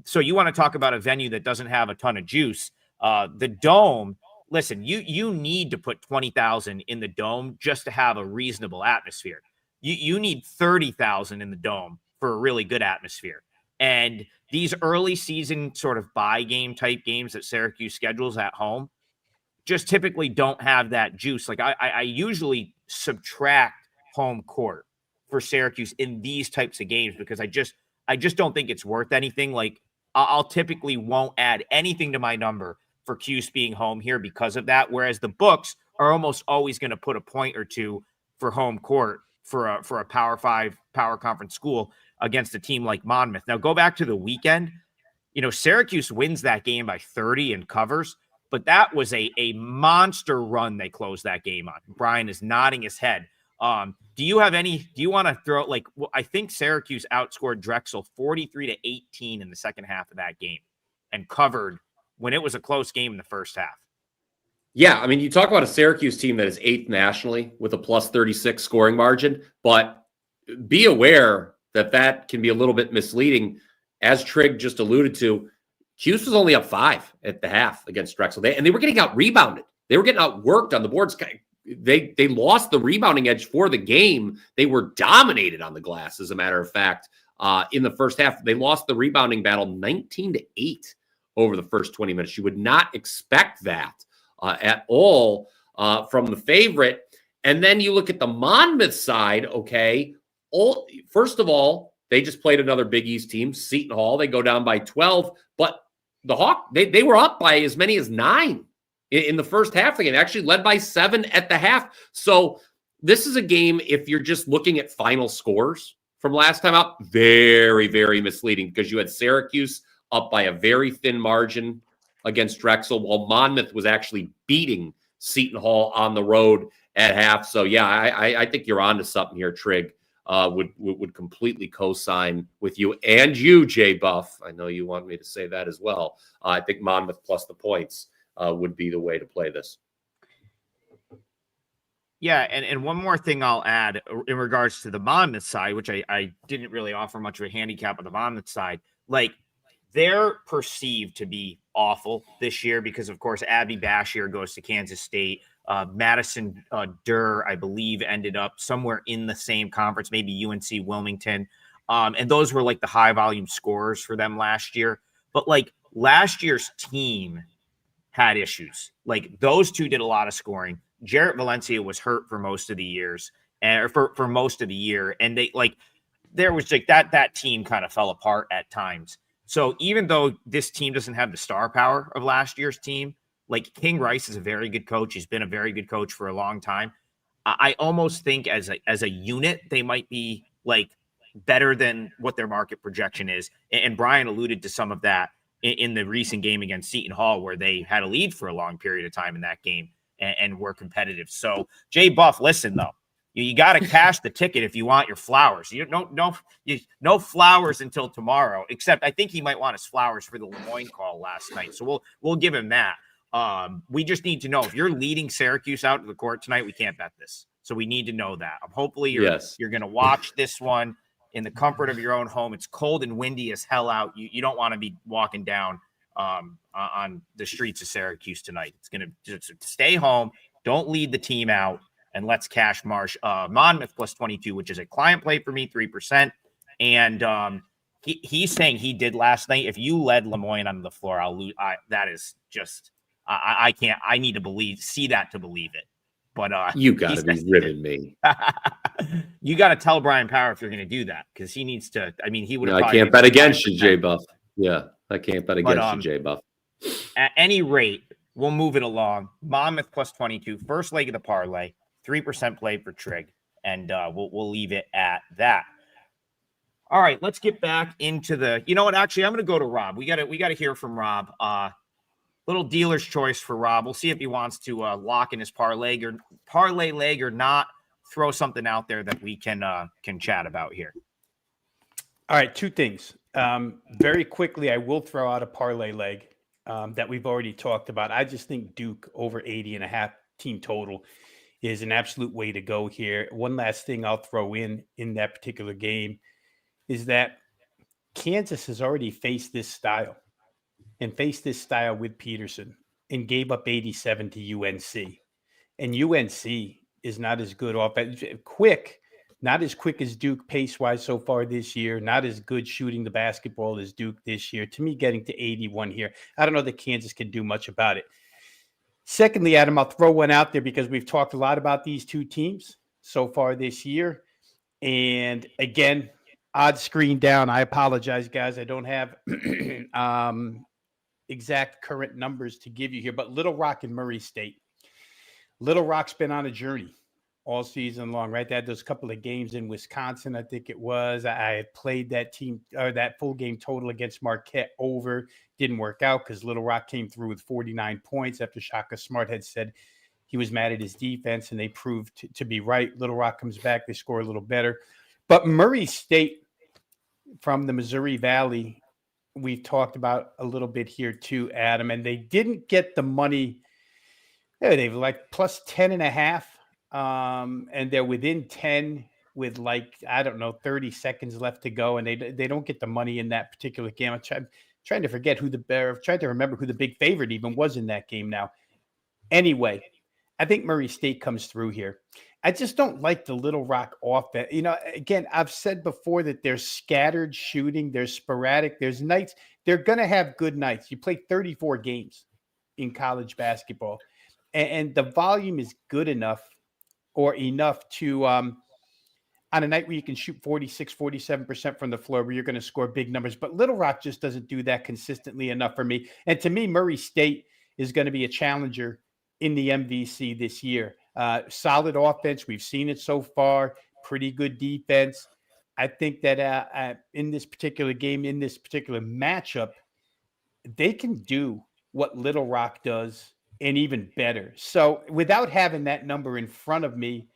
so you want to talk about a venue that doesn't have a ton of juice. The Dome, listen, you need to put 20,000 in the Dome just to have a reasonable atmosphere. You need 30,000 in the Dome for a really good atmosphere. And these early season sort of buy game type games that Syracuse schedules at home just typically don't have that juice. I usually subtract home court for Syracuse in these types of games because I just don't think it's worth anything. I'll typically won't add anything to my number for Cuse being home here because of that. Whereas the books are almost always going to put a point or two for home court for a Power 5 power conference school against a team like Monmouth. Now go back to the weekend. Syracuse wins that game by 30 and covers, but that was a monster run they closed that game on. Brian is nodding his head. Do you want to throw I think Syracuse outscored Drexel 43-18 in the second half of that game and covered when it was a close game in the first half. Yeah, I mean, you talk about a Syracuse team that is 8th nationally with a plus 36 scoring margin, but be aware that can be a little bit misleading. As Trigg just alluded to, Cuse was only up 5 at the half against Drexel. They were getting out rebounded. They were getting outworked on the boards. They lost the rebounding edge for the game. They were dominated on the glass, as a matter of fact. In the first half, they lost the rebounding battle 19-8 over the first 20 minutes. You would not expect that at all from the favorite. And then you look at the Monmouth side, okay. First of all, they just played another Big East team, Seton Hall. They go down by 12, but the Hawk, they were up by as many as 9 in the first half of the game, actually led by 7 at the half. So this is a game, if you're just looking at final scores from last time out, very, very misleading because you had Syracuse up by a very thin margin against Drexel, while Monmouth was actually beating Seton Hall on the road at half. So yeah, I think you're onto something here, Trigg. Would completely co-sign with you and you, Jay Buff. I know you want me to say that as well. I think Monmouth plus the points would be the way to play this. Yeah, and one more thing I'll add in regards to the Monmouth side, which I didn't really offer much of a handicap on the Monmouth side. Like, they're perceived to be awful this year because, of course, Abby Bashir goes to Kansas State. Madison Durr, I believe, ended up somewhere in the same conference, maybe UNC Wilmington. And those were like the high volume scorers for them last year. But like last year's team had issues. Like those two did a lot of scoring. Jarrett Valencia was hurt for most of the years, and for most of the year, and they like there was like that team kind of fell apart at times. So even though this team doesn't have the star power of last year's team, like King Rice is a very good coach. He's been a very good coach for a long time. I almost think as a unit, they might be like better than what their market projection is. And Brian alluded to some of that in the recent game against Seton Hall, where they had a lead for a long period of time in that game and were competitive. So Jay Buff, listen though, you got to cash the ticket if you want your flowers. You don't no flowers until tomorrow. Except I think he might want his flowers for the Lemoyne call last night. So we'll give him that. We just need to know if you're leading Syracuse out to the court tonight. We can't bet this, so we need to know that. Hopefully you're going to watch this one in the comfort of your own home. It's cold and windy as hell out. You don't want to be walking down on the streets of Syracuse tonight. It's going to just stay home. Don't lead the team out, and let's cash Monmouth plus 22, which is a client play for me, 3%. And he's saying he did last night. If you led Lemoyne on the floor, I'll lose. That is just I can't. I need to see that to believe it. But you got to be ribbing me. You got to tell Brian Power if you're going to do that, because he needs to. I mean, he would. I can't bet against you, Jay Buff. Yeah, I can't bet against you, Jay Buff. At any rate, we'll move it along. Monmouth plus 22, first leg of the parlay, 3% play for Trigg, and we'll leave it at that. All right, let's get back into the. You know what? Actually, I'm going to go to Rob. We got to hear from Rob. Little dealer's choice for Rob. We'll see if he wants to lock in his parlay leg or not. Throw something out there that we can chat about here. All right, two things. Very quickly, I will throw out a parlay leg that we've already talked about. I just think Duke over 80.5 team total is an absolute way to go here. One last thing I'll throw in that particular game is that Kansas has already faced this style with Peterson and gave up 87 to UNC. And UNC is not as good not as quick as Duke pace-wise so far this year, not as good shooting the basketball as Duke this year. To me, getting to 81 here, I don't know that Kansas can do much about it. Secondly, Adam, I'll throw one out there because we've talked a lot about these two teams so far this year. And again, odd screen down. I apologize, guys. I don't have exact current numbers to give you here, but Little Rock and Murray State. Little Rock's been on a journey all season long, right? They had those couple of games in Wisconsin, I think it was. I had played that team or that full game total against Marquette over. Didn't work out because Little Rock came through with 49 points after Shaka Smart had said he was mad at his defense, and they proved to be right. Little Rock comes back. They score a little better. But Murray State from the Missouri Valley, we've talked about a little bit here too, Adam, and they didn't get the money. They've like plus 10.5, and they're within 10 with 30 seconds left to go, and they don't get the money in that particular game. I'm trying to forget trying to remember who the big favorite even was in that game now. Anyway, I think Murray State comes through here. I just don't like the Little Rock offense. Again, I've said before that there's scattered shooting, there's sporadic, there's nights. They're going to have good nights. You play 34 games in college basketball, and the volume is good enough to, on a night where you can shoot 46, 47% from the floor, where you're going to score big numbers. But Little Rock just doesn't do that consistently enough for me. And to me, Murray State is going to be a challenger in the MVC this year. Solid offense. We've seen it so far. Pretty good defense. I think that in this particular game, in this particular matchup, they can do what Little Rock does and even better. So without having that number in front of me,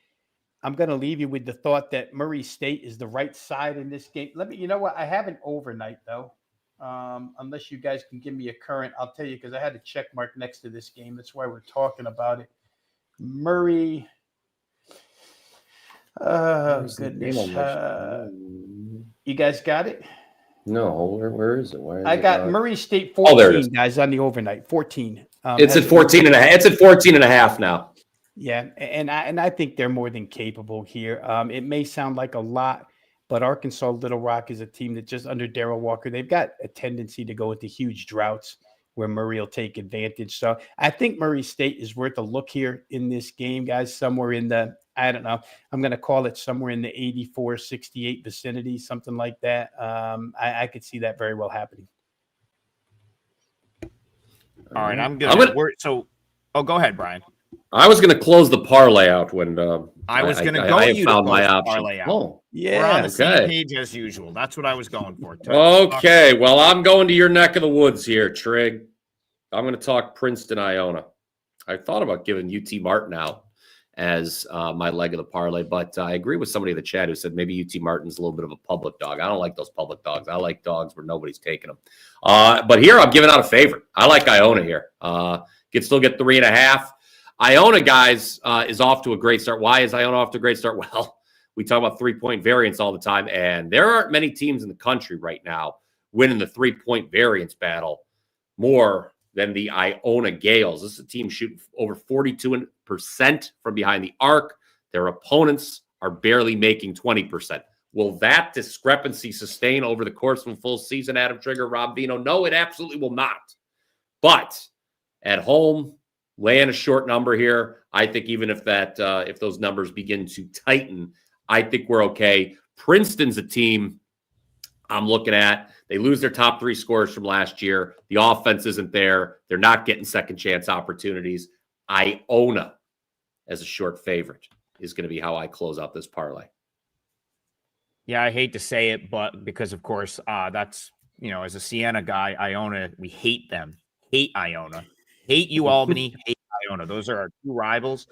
I'm going to leave you with the thought that Murray State is the right side in this game. You know what? I have an overnight though. Unless you guys can give me a current, I'll tell you, because I had a check mark next to this game. That's why we're talking about it. Murray Oh, goodness. You guys got it? No, where is it? I got Murray State 14, there it is. guys, on the overnight. 14. It's at 14 and a half. It's at 14 and a half now. Yeah, and I think they're more than capable here. It may sound like a lot, but Arkansas Little Rock is a team that just under Darrell Walker, they've got a tendency to go into huge droughts where Murray will take advantage. So I think Murray State is worth a look here in this game, guys, somewhere in the, I don't know, I'm going to call it somewhere in the 84-68 vicinity, something like that. I could see that very well happening. All right, I'm gonna go ahead, Brian. I was going to close the parlay out when I was going to go you to close the parlay out. Oh, yeah. We're on the same page as usual. That's what I was going for. Okay, well, I'm going to your neck of the woods here, Trigg. I'm going to talk Princeton, Iona. I thought about giving UT Martin out as my leg of the parlay, but I agree with somebody in the chat who said maybe UT Martin's a little bit of a public dog. I don't like those public dogs. I like dogs where nobody's taking them. But here I'm giving out a favorite. I like Iona here. Can still get 3.5. Iona, guys, is off to a great start. Why is Iona off to a great start? Well, we talk about 3-point variance all the time, and there aren't many teams in the country right now winning the 3-point variance battle more than the Iona Gales. This is a team shooting over 42% from behind the arc. Their opponents are barely making 20%. Will that discrepancy sustain over the course of a full season, Adam Trigger, Rob Veno? No, it absolutely will not. But at home, laying a short number here. I think even if those numbers begin to tighten, I think we're okay. Princeton's a team I'm looking at. They lose their top 3 scorers from last year. The offense isn't there. They're not getting second chance opportunities. Iona as a short favorite is going to be how I close out this parlay. Yeah, I hate to say it, but because of course that's, as a Siena guy, Iona, we hate them. Hate Iona. Hate you, Albany. Hate Iona. Those are our 2 rivals.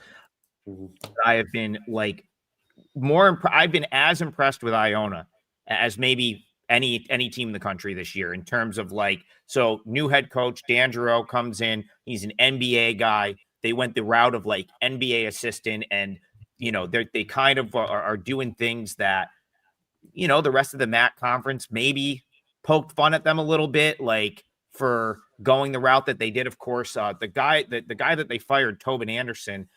I have been I've been as impressed with Iona as maybe any team in the country this year in terms of so new head coach Dan Giroux comes in. He's an NBA guy. They went the route of NBA assistant, and they kind of are doing things that the rest of the MAC conference maybe poked fun at them a little bit, for going the route that they did. Of course, the guy that they fired, Tobin Anderson,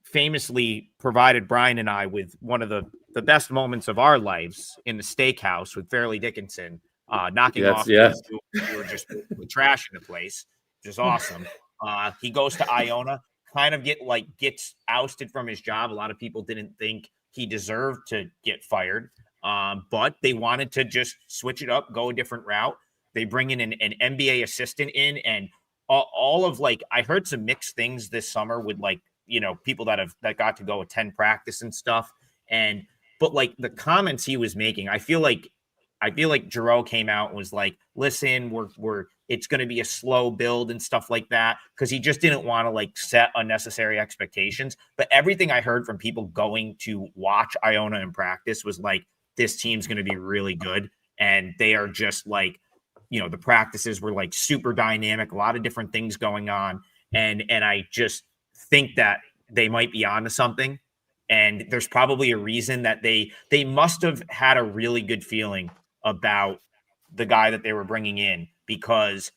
famously provided Brian and I with one of the best moments of our lives in the steakhouse with Fairleigh Dickinson, knocking off. We were just trashing the place, which is awesome. He goes to Iona, kind of gets ousted from his job. A lot of people didn't think he deserved to get fired, but they wanted to just switch it up, go a different route. They bring in an NBA assistant in, and all of I heard some mixed things this summer with people that got to go attend practice and stuff. But the comments he was making, I feel like Giroux came out and was listen, it's going to be a slow build and stuff like that, because he just didn't want to set unnecessary expectations. But everything I heard from people going to watch Iona in practice was this team's going to be really good, and they are just the practices were super dynamic, a lot of different things going on. And I just think that they might be onto something. And there's probably a reason that they must have had a really good feeling about the guy that they were bringing in, because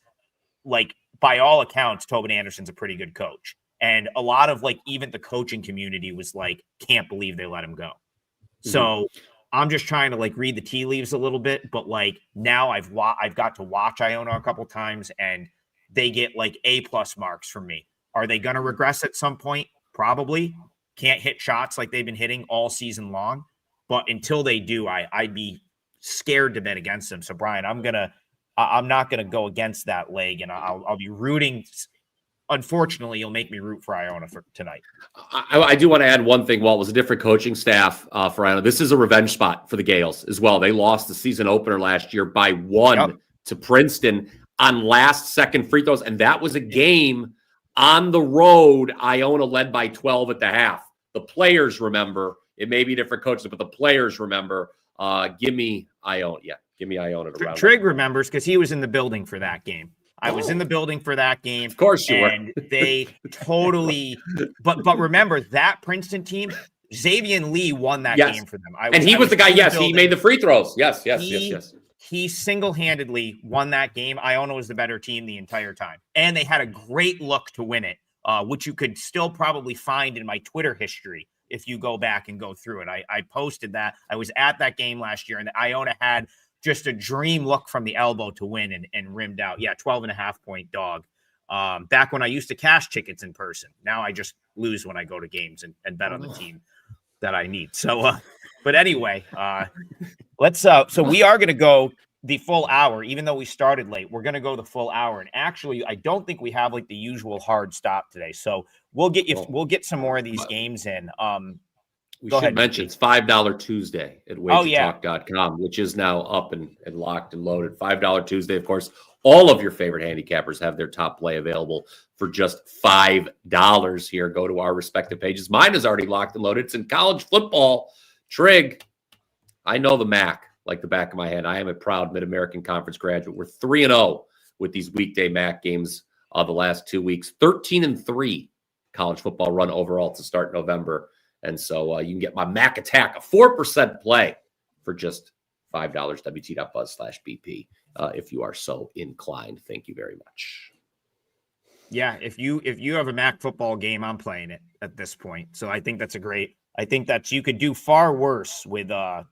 by all accounts, Tobin Anderson's a pretty good coach. And a lot of even the coaching community was can't believe they let him go. Mm-hmm. So I'm just trying to read the tea leaves a little bit, but now I've got to watch Iona a couple times, and they get A+ marks from me. Are they going to regress at some point? Probably. Can't hit shots like they've been hitting all season long, but until they do, I'd be scared to bet against them. So Brian, I'm not gonna go against that leg, and I'll be rooting. Unfortunately, you'll make me root for Iona for tonight. I do want to add one thing. While it was a different coaching staff for Iona, this is a revenge spot for the Gales as well. They lost the season opener last year by 1 to Princeton on last-second free throws, and that was a game on the road. Iona led by 12 at the half. The players remember. It may be different coaches, but the players remember. Give me Iona. Yeah, give me Iona to round. Trigg remembers because he was in the building for that game. I was in the building for that game. Of course you were. And they totally – but remember, that Princeton team, Xavier and Lee won that Yes. game for them. And he was the guy. Yes, he made the free throws. Yes. He single-handedly won that game. Iona was the better team the entire time. And they had a great look to win it, which you could still probably find in my Twitter history if you go back and go through it. I posted that. I was at that game last year, and Iona had just a dream look from the elbow to win and rimmed out. Yeah, 12.5-point dog. Back when I used to cash tickets in person. Now I just lose when I go to games and bet on the team that I need. So, but anyway, so we are going to go the full hour, even though we started late. We're going to go the full hour. And actually, I don't think we have like the usual hard stop today. So we'll get some more of these games in. We should mention it's $5 Tuesday at wagertalk.com, which is now up and locked and loaded. $5 Tuesday, of course. All of your favorite handicappers have their top play available for just $5 here. Go to our respective pages. Mine is already locked and loaded. It's in college football. Trigg, I know the MAC like the back of my hand. I am a proud Mid-American Conference graduate. We're 3-0 with these weekday MAC games the last 2 weeks. 13-3 college football run overall to start November. And so you can get my MAC attack, a 4% play for just $5, WT.buzz/BP, if you are so inclined. Thank you very much. Yeah, if you have a MAC football game, I'm playing it at this point. So I think that's I think that you could do far worse with $5.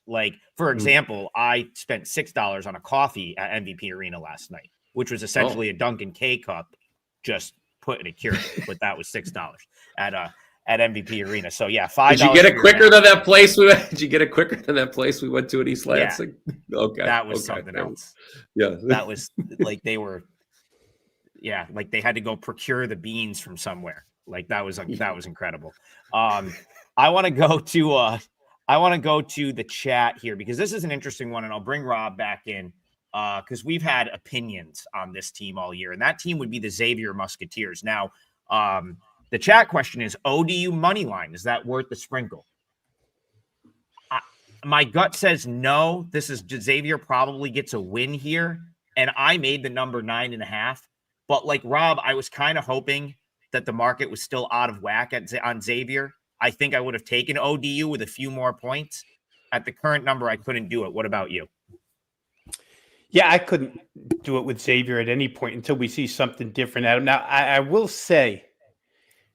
Like, for example, I spent $6 on a coffee at MVP Arena last night, which was essentially a Dunkin' K cup, just put in a Keurig, but that was $6 at MVP Arena. So yeah, $5. Did you get it quicker than that place we went? Did you get it quicker than that place we went to in East Lansing? Yeah. Okay. That was something else. Yeah. That was like like they had to go procure the beans from somewhere. Like that was incredible. I want to go to the chat here because this is an interesting one, and I'll bring Rob back in because we've had opinions on this team all year, and that team would be the Xavier Musketeers. Now, the chat question is, ODU money line, is that worth the sprinkle? My gut says no. This is Xavier probably gets a win here, and I made the number 9.5. But like Rob, I was kind of hoping that the market was still out of whack on Xavier. I think I would have taken ODU with a few more points. At the current number, I couldn't do it. What about you? Yeah, I couldn't do it with Xavier at any point until we see something different, Adam. Now, I will say,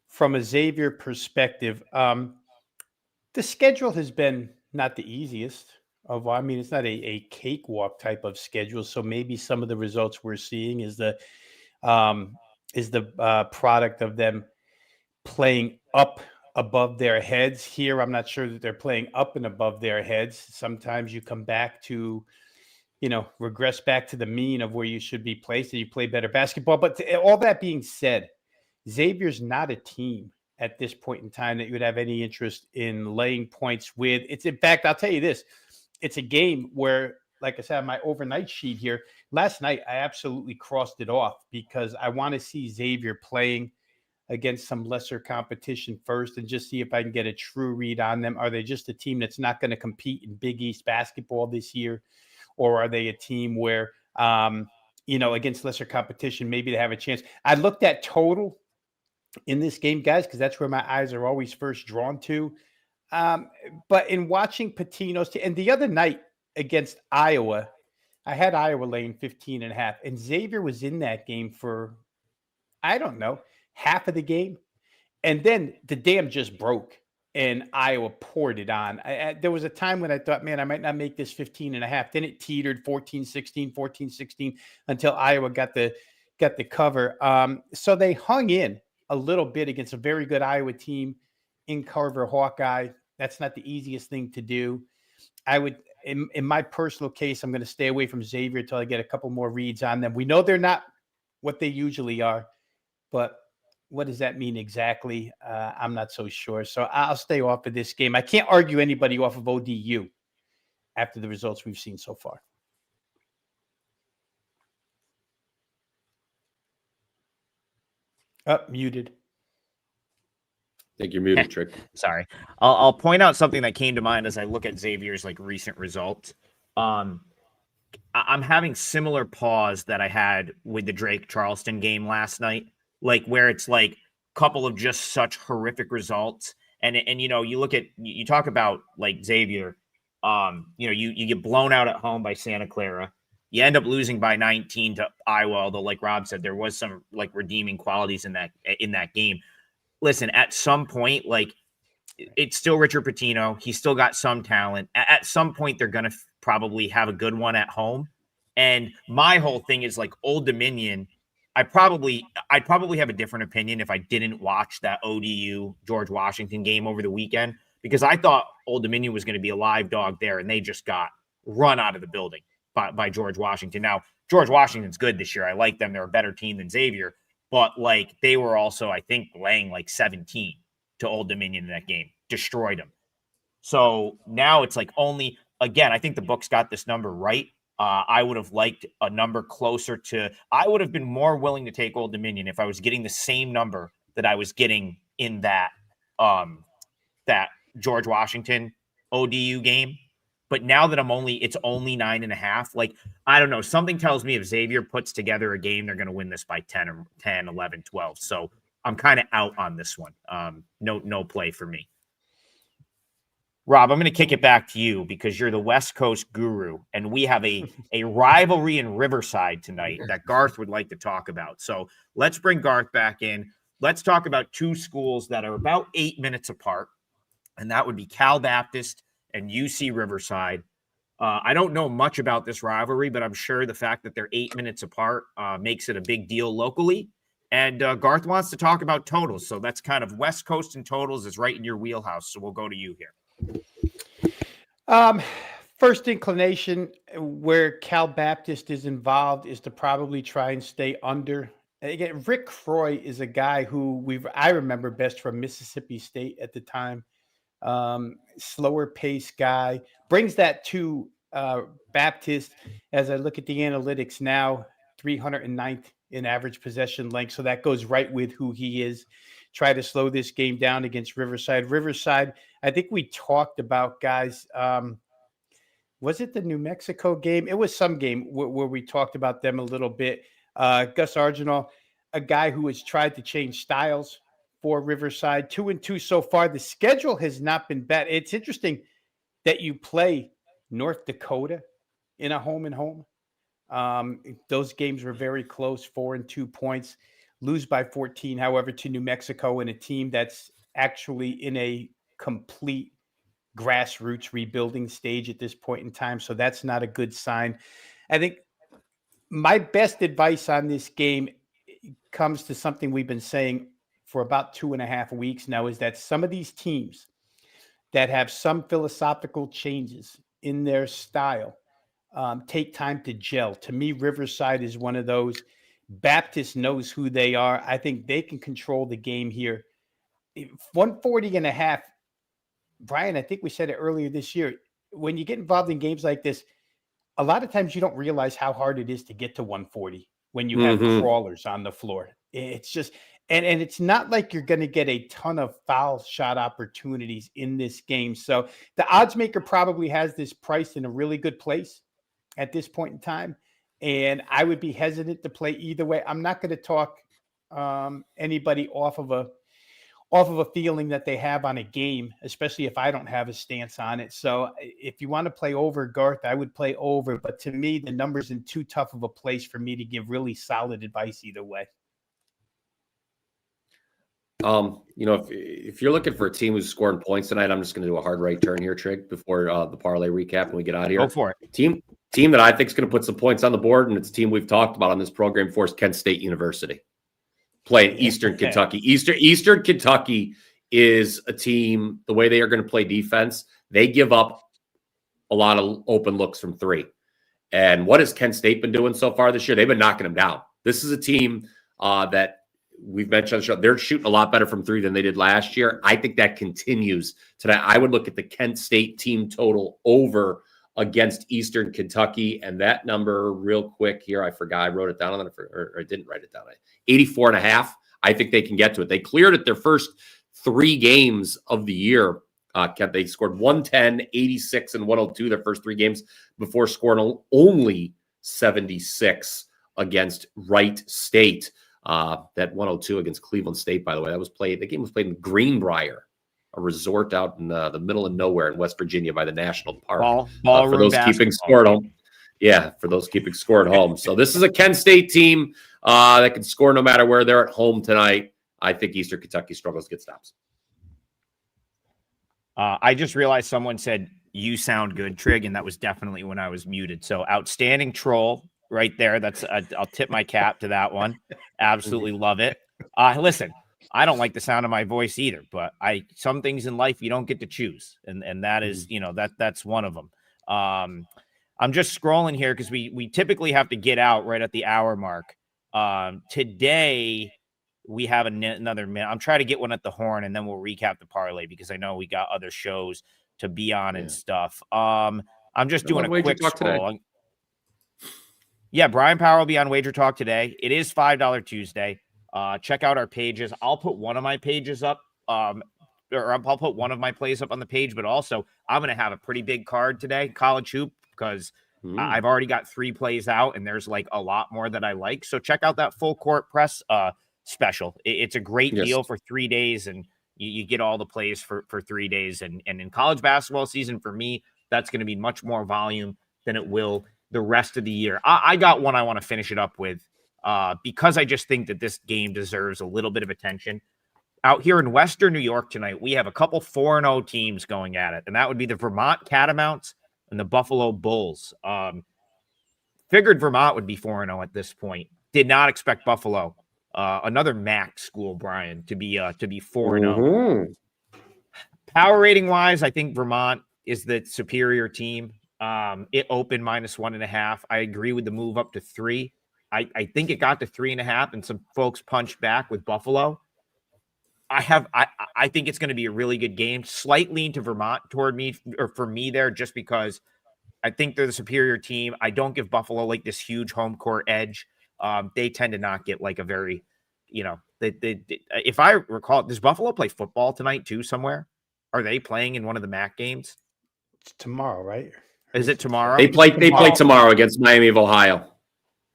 from a Xavier perspective, the schedule has been not the easiest. I mean, it's not a cakewalk type of schedule. So maybe some of the results we're seeing is the product of them playing up above their heads. Here, I'm not sure that they're playing up and above their heads. Sometimes you come back to, regress back to the mean of where you should be placed and you play better basketball. But all that being said, Xavier's not a team at this point in time that you would have any interest in laying points with. It's, in fact, I'll tell you this. It's a game where, like I said, on my overnight sheet here, last night I absolutely crossed it off because I want to see Xavier playing against some lesser competition first and just see if I can get a true read on them. Are they just a team that's not going to compete in Big East basketball this year? Or are they a team where, against lesser competition, maybe they have a chance? I looked at total in this game, guys, because that's where my eyes are always first drawn to. But in watching Patino's and the other night against Iowa, I had Iowa laying 15.5, and Xavier was in that game for, I don't know, half of the game. And then the dam just broke and Iowa poured it on. There was a time when I thought, man, I might not make this 15.5. Then it teetered 14-16 until Iowa got the cover. So they hung in a little bit against a very good Iowa team in Carver Hawkeye. That's not the easiest thing to do. I would, in my personal case, I'm going to stay away from Xavier until I get a couple more reads on them. We know they're not what they usually are, but what does that mean exactly? I'm not so sure. So I'll stay off of this game. I can't argue anybody off of ODU after the results we've seen so far. Muted. I think you're muted, Trigg. Sorry. I'll point out something that came to mind as I look at Xavier's recent results. I'm having similar pause that I had with the Drake Charleston game last night, where it's a couple of just such horrific results. And you look at, you talk about like Xavier, you get blown out at home by Santa Clara. You end up losing by 19 to Iowa, although like Rob said, there was some like redeeming qualities in that game. Listen, at some point, like, it's still Richard Pitino. He's still got some talent. At some point, they're going to probably have a good one at home. And my whole thing is like Old Dominion. I'd probably have a different opinion if I didn't watch that ODU George Washington game over the weekend, because I thought Old Dominion was going to be a live dog there, and they just got run out of the building by George Washington. Now, George Washington's good this year. I like them. They're a better team than Xavier, but like they were also, I think, laying like 17 to Old Dominion in that game, destroyed them. So now it's like only, again, I think the books got this number right. I would have liked a number closer to, I would have been more willing to take Old Dominion if I was getting the same number that I was getting in that George Washington ODU game. But now that it's only 9.5, like, I don't know, something tells me if Xavier puts together a game, they're going to win this by 10 or 10, 11, 12. So I'm kind of out on this one. No play for me. Rob, I'm going to kick it back to you because you're the West Coast guru, and we have a rivalry in Riverside tonight that Garth would like to talk about. So let's bring Garth back in. Let's talk about two schools that are about 8 minutes apart, and that would be Cal Baptist and UC Riverside. I don't know much about this rivalry, but I'm sure the fact that they're 8 minutes apart makes it a big deal locally. And Garth wants to talk about totals. So that's kind of West Coast and totals is right in your wheelhouse. So we'll go to you here. First inclination where Cal Baptist is involved is to probably try and stay under. Again, Rick Croy is a guy who I remember best from Mississippi State at the time. Slower pace guy, brings that to Baptist. As I look at the analytics now, 309th in average possession length. So that goes right with who he is. Try to slow this game down against Riverside. Riverside, I think we talked about, guys. Was it the New Mexico game? It was some game where we talked about them a little bit. Gus Argenal, a guy who has tried to change styles for Riverside. 2-2 so far. The schedule has not been bad. It's interesting that you play North Dakota in a home and home. Those games were very close, 4-2 points. Lose by 14, however, to New Mexico, and a team that's actually in a complete grassroots rebuilding stage at this point in time. So that's not a good sign. I think my best advice on this game comes to something we've been saying for about 2.5 weeks now, is that some of these teams that have some philosophical changes in their style take time to gel. To me, Riverside is one of those. Baptist knows who they are. I think they can control the game here. 140.5. Brian, I think we said it earlier this year. When you get involved in games like this, a lot of times you don't realize how hard it is to get to 140 when you have crawlers on the floor. It's just, and it's not like you're going to get a ton of foul shot opportunities in this game. So the odds maker probably has this priced in a really good place at this point in time. And I would be hesitant to play either way. I'm not going to talk anybody off of a feeling that they have on a game, especially if I don't have a stance on it. So if you want to play over, Garth, I would play over. But to me, the number's in too tough of a place for me to give really solid advice either way. If you're looking for a team who's scoring points tonight, I'm just going to do a hard right turn here, Trigg, before the parlay recap and we get out of here. Go for it. Team that I think is going to put some points on the board, and it's a team we've talked about on this program before, is Kent State University, playing Eastern Kentucky. Eastern Kentucky is a team, the way they are going to play defense, they give up a lot of open looks from three. And what has Kent State been doing so far this year? They've been knocking them down. This is a team that we've mentioned on the show. They're shooting a lot better from three than they did last year. I think that continues tonight. I would look at the Kent State team total over against Eastern Kentucky, and that number real quick here, I forgot, I wrote it down, or I didn't write it down, 84.5. I think they can get to it. They cleared it their first 3 games of the year. They scored 110, 86, and 102 their first 3 games before scoring only 76 against Wright State. That 102 against Cleveland State, by the way, the game was played in Greenbrier. a resort out in the middle of nowhere in West Virginia by the National Park. Ballroom for those keeping score at home. Yeah, for those keeping score at home. So this is a Kent State team that can score no matter where they're at home tonight. I think Eastern Kentucky struggles to get stops. I just realized someone said, "You sound good, Trigg," and that was definitely when I was muted. So outstanding troll right there. I'll tip my cap to that one. Absolutely love it. Listen, I don't like the sound of my voice either, but some things in life you don't get to choose, and that is, that's one of them. I'm just scrolling here because we typically have to get out right at the hour mark. Today we have another minute. I'm trying to get one at the horn, and then we'll recap the parlay because I know we got other shows to be on and stuff. I'm just doing a quick scroll. Yeah, Brian Power will be on Wager Talk today. It is $5 Tuesday. Check out our pages. I'll put one of my pages up, or I'll put one of my plays up on the page, but also I'm going to have a pretty big card today, college hoop, because I've already got 3 plays out, and there's like a lot more that I like. So check out that full court press special. It's a great deal for 3 days, and you get all the plays for 3 days. And in college basketball season, for me, that's going to be much more volume than it will the rest of the year. I got one I want to finish it up with because I just think that this game deserves a little bit of attention. Out here in Western New York tonight, we have a couple 4-0 teams going at it, and that would be the Vermont Catamounts and the Buffalo Bulls. Figured Vermont would be 4-0 at this point. Did not expect Buffalo, another MAC school, Brian, to be 4-0. Power rating wise, I think Vermont is the superior team. It opened -1.5. I agree with the move up to 3. I think it got to 3.5, and some folks punched back with Buffalo. I think it's going to be a really good game. Slight lean to Vermont toward me, or for me there, just because I think they're the superior team. I don't give Buffalo like this huge home court edge. They tend to not get like a very, if I recall, does Buffalo play football tonight too somewhere? Are they playing in one of the MAC games? It's tomorrow, right? Is it tomorrow? They play tomorrow against Miami of Ohio.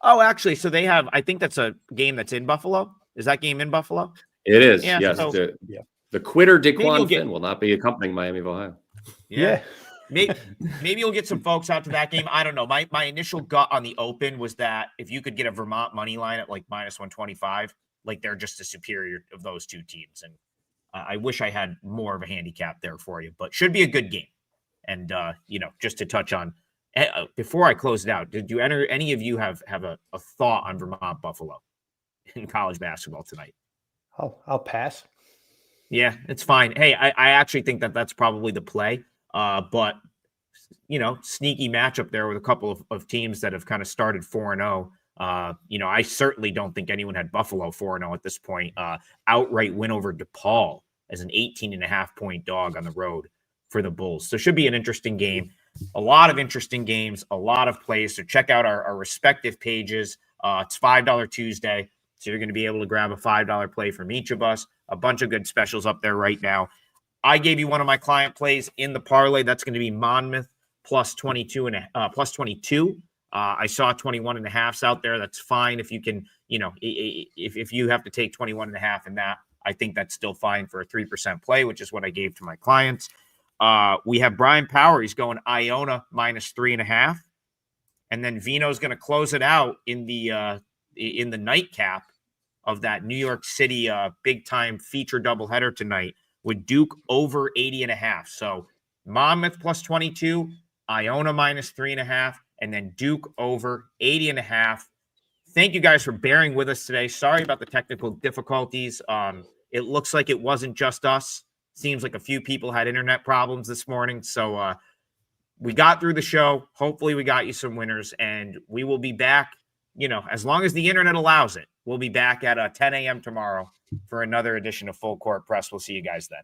Oh, actually, so they have, I think that's a game that's in Buffalo. Is that game in Buffalo? It is. Yeah, yes. So, the quitter Daquan Finn will not be accompanying Miami of Ohio. Yeah. Maybe you'll get some folks out to that game. I don't know. My initial gut on the open was that if you could get a Vermont money line at like -125, like they're just the superior of those two teams. And I wish I had more of a handicap there for you, but should be a good game. And, just to touch on, before I close it out, did you any of you have a thought on Vermont Buffalo in college basketball tonight? I'll pass. Yeah, it's fine. Hey, I actually think that's probably the play. But, sneaky matchup there with a couple of teams that have kind of started 4-0. I certainly don't think anyone had Buffalo 4-0 at this point. Outright win over DePaul as an 18.5-point dog on the road for the Bulls. So should be an interesting game. A lot of interesting games, a lot of plays. So check out our respective pages. It's $5 Tuesday. So you're going to be able to grab a $5 play from each of us. A bunch of good specials up there right now. I gave you one of my client plays in the parlay. That's going to be Monmouth +22 and +22. I saw 21.5s out there. That's fine if you can, if you have to take 21.5 in that, I think that's still fine for a 3% play, which is what I gave to my clients. We have Brian Power. He's going Iona -3.5, and then Veno's going to close it out in the nightcap of that New York City big time feature doubleheader tonight with Duke over 80.5. So Monmouth +22, Iona -3.5, and then Duke over 80.5. Thank you guys for bearing with us today. Sorry about the technical difficulties. It looks like it wasn't just us. Seems like a few people had internet problems this morning. So we got through the show. Hopefully we got you some winners, and we will be back, as long as the internet allows it. We'll be back at 10 a.m. tomorrow for another edition of Full Court Press. We'll see you guys then.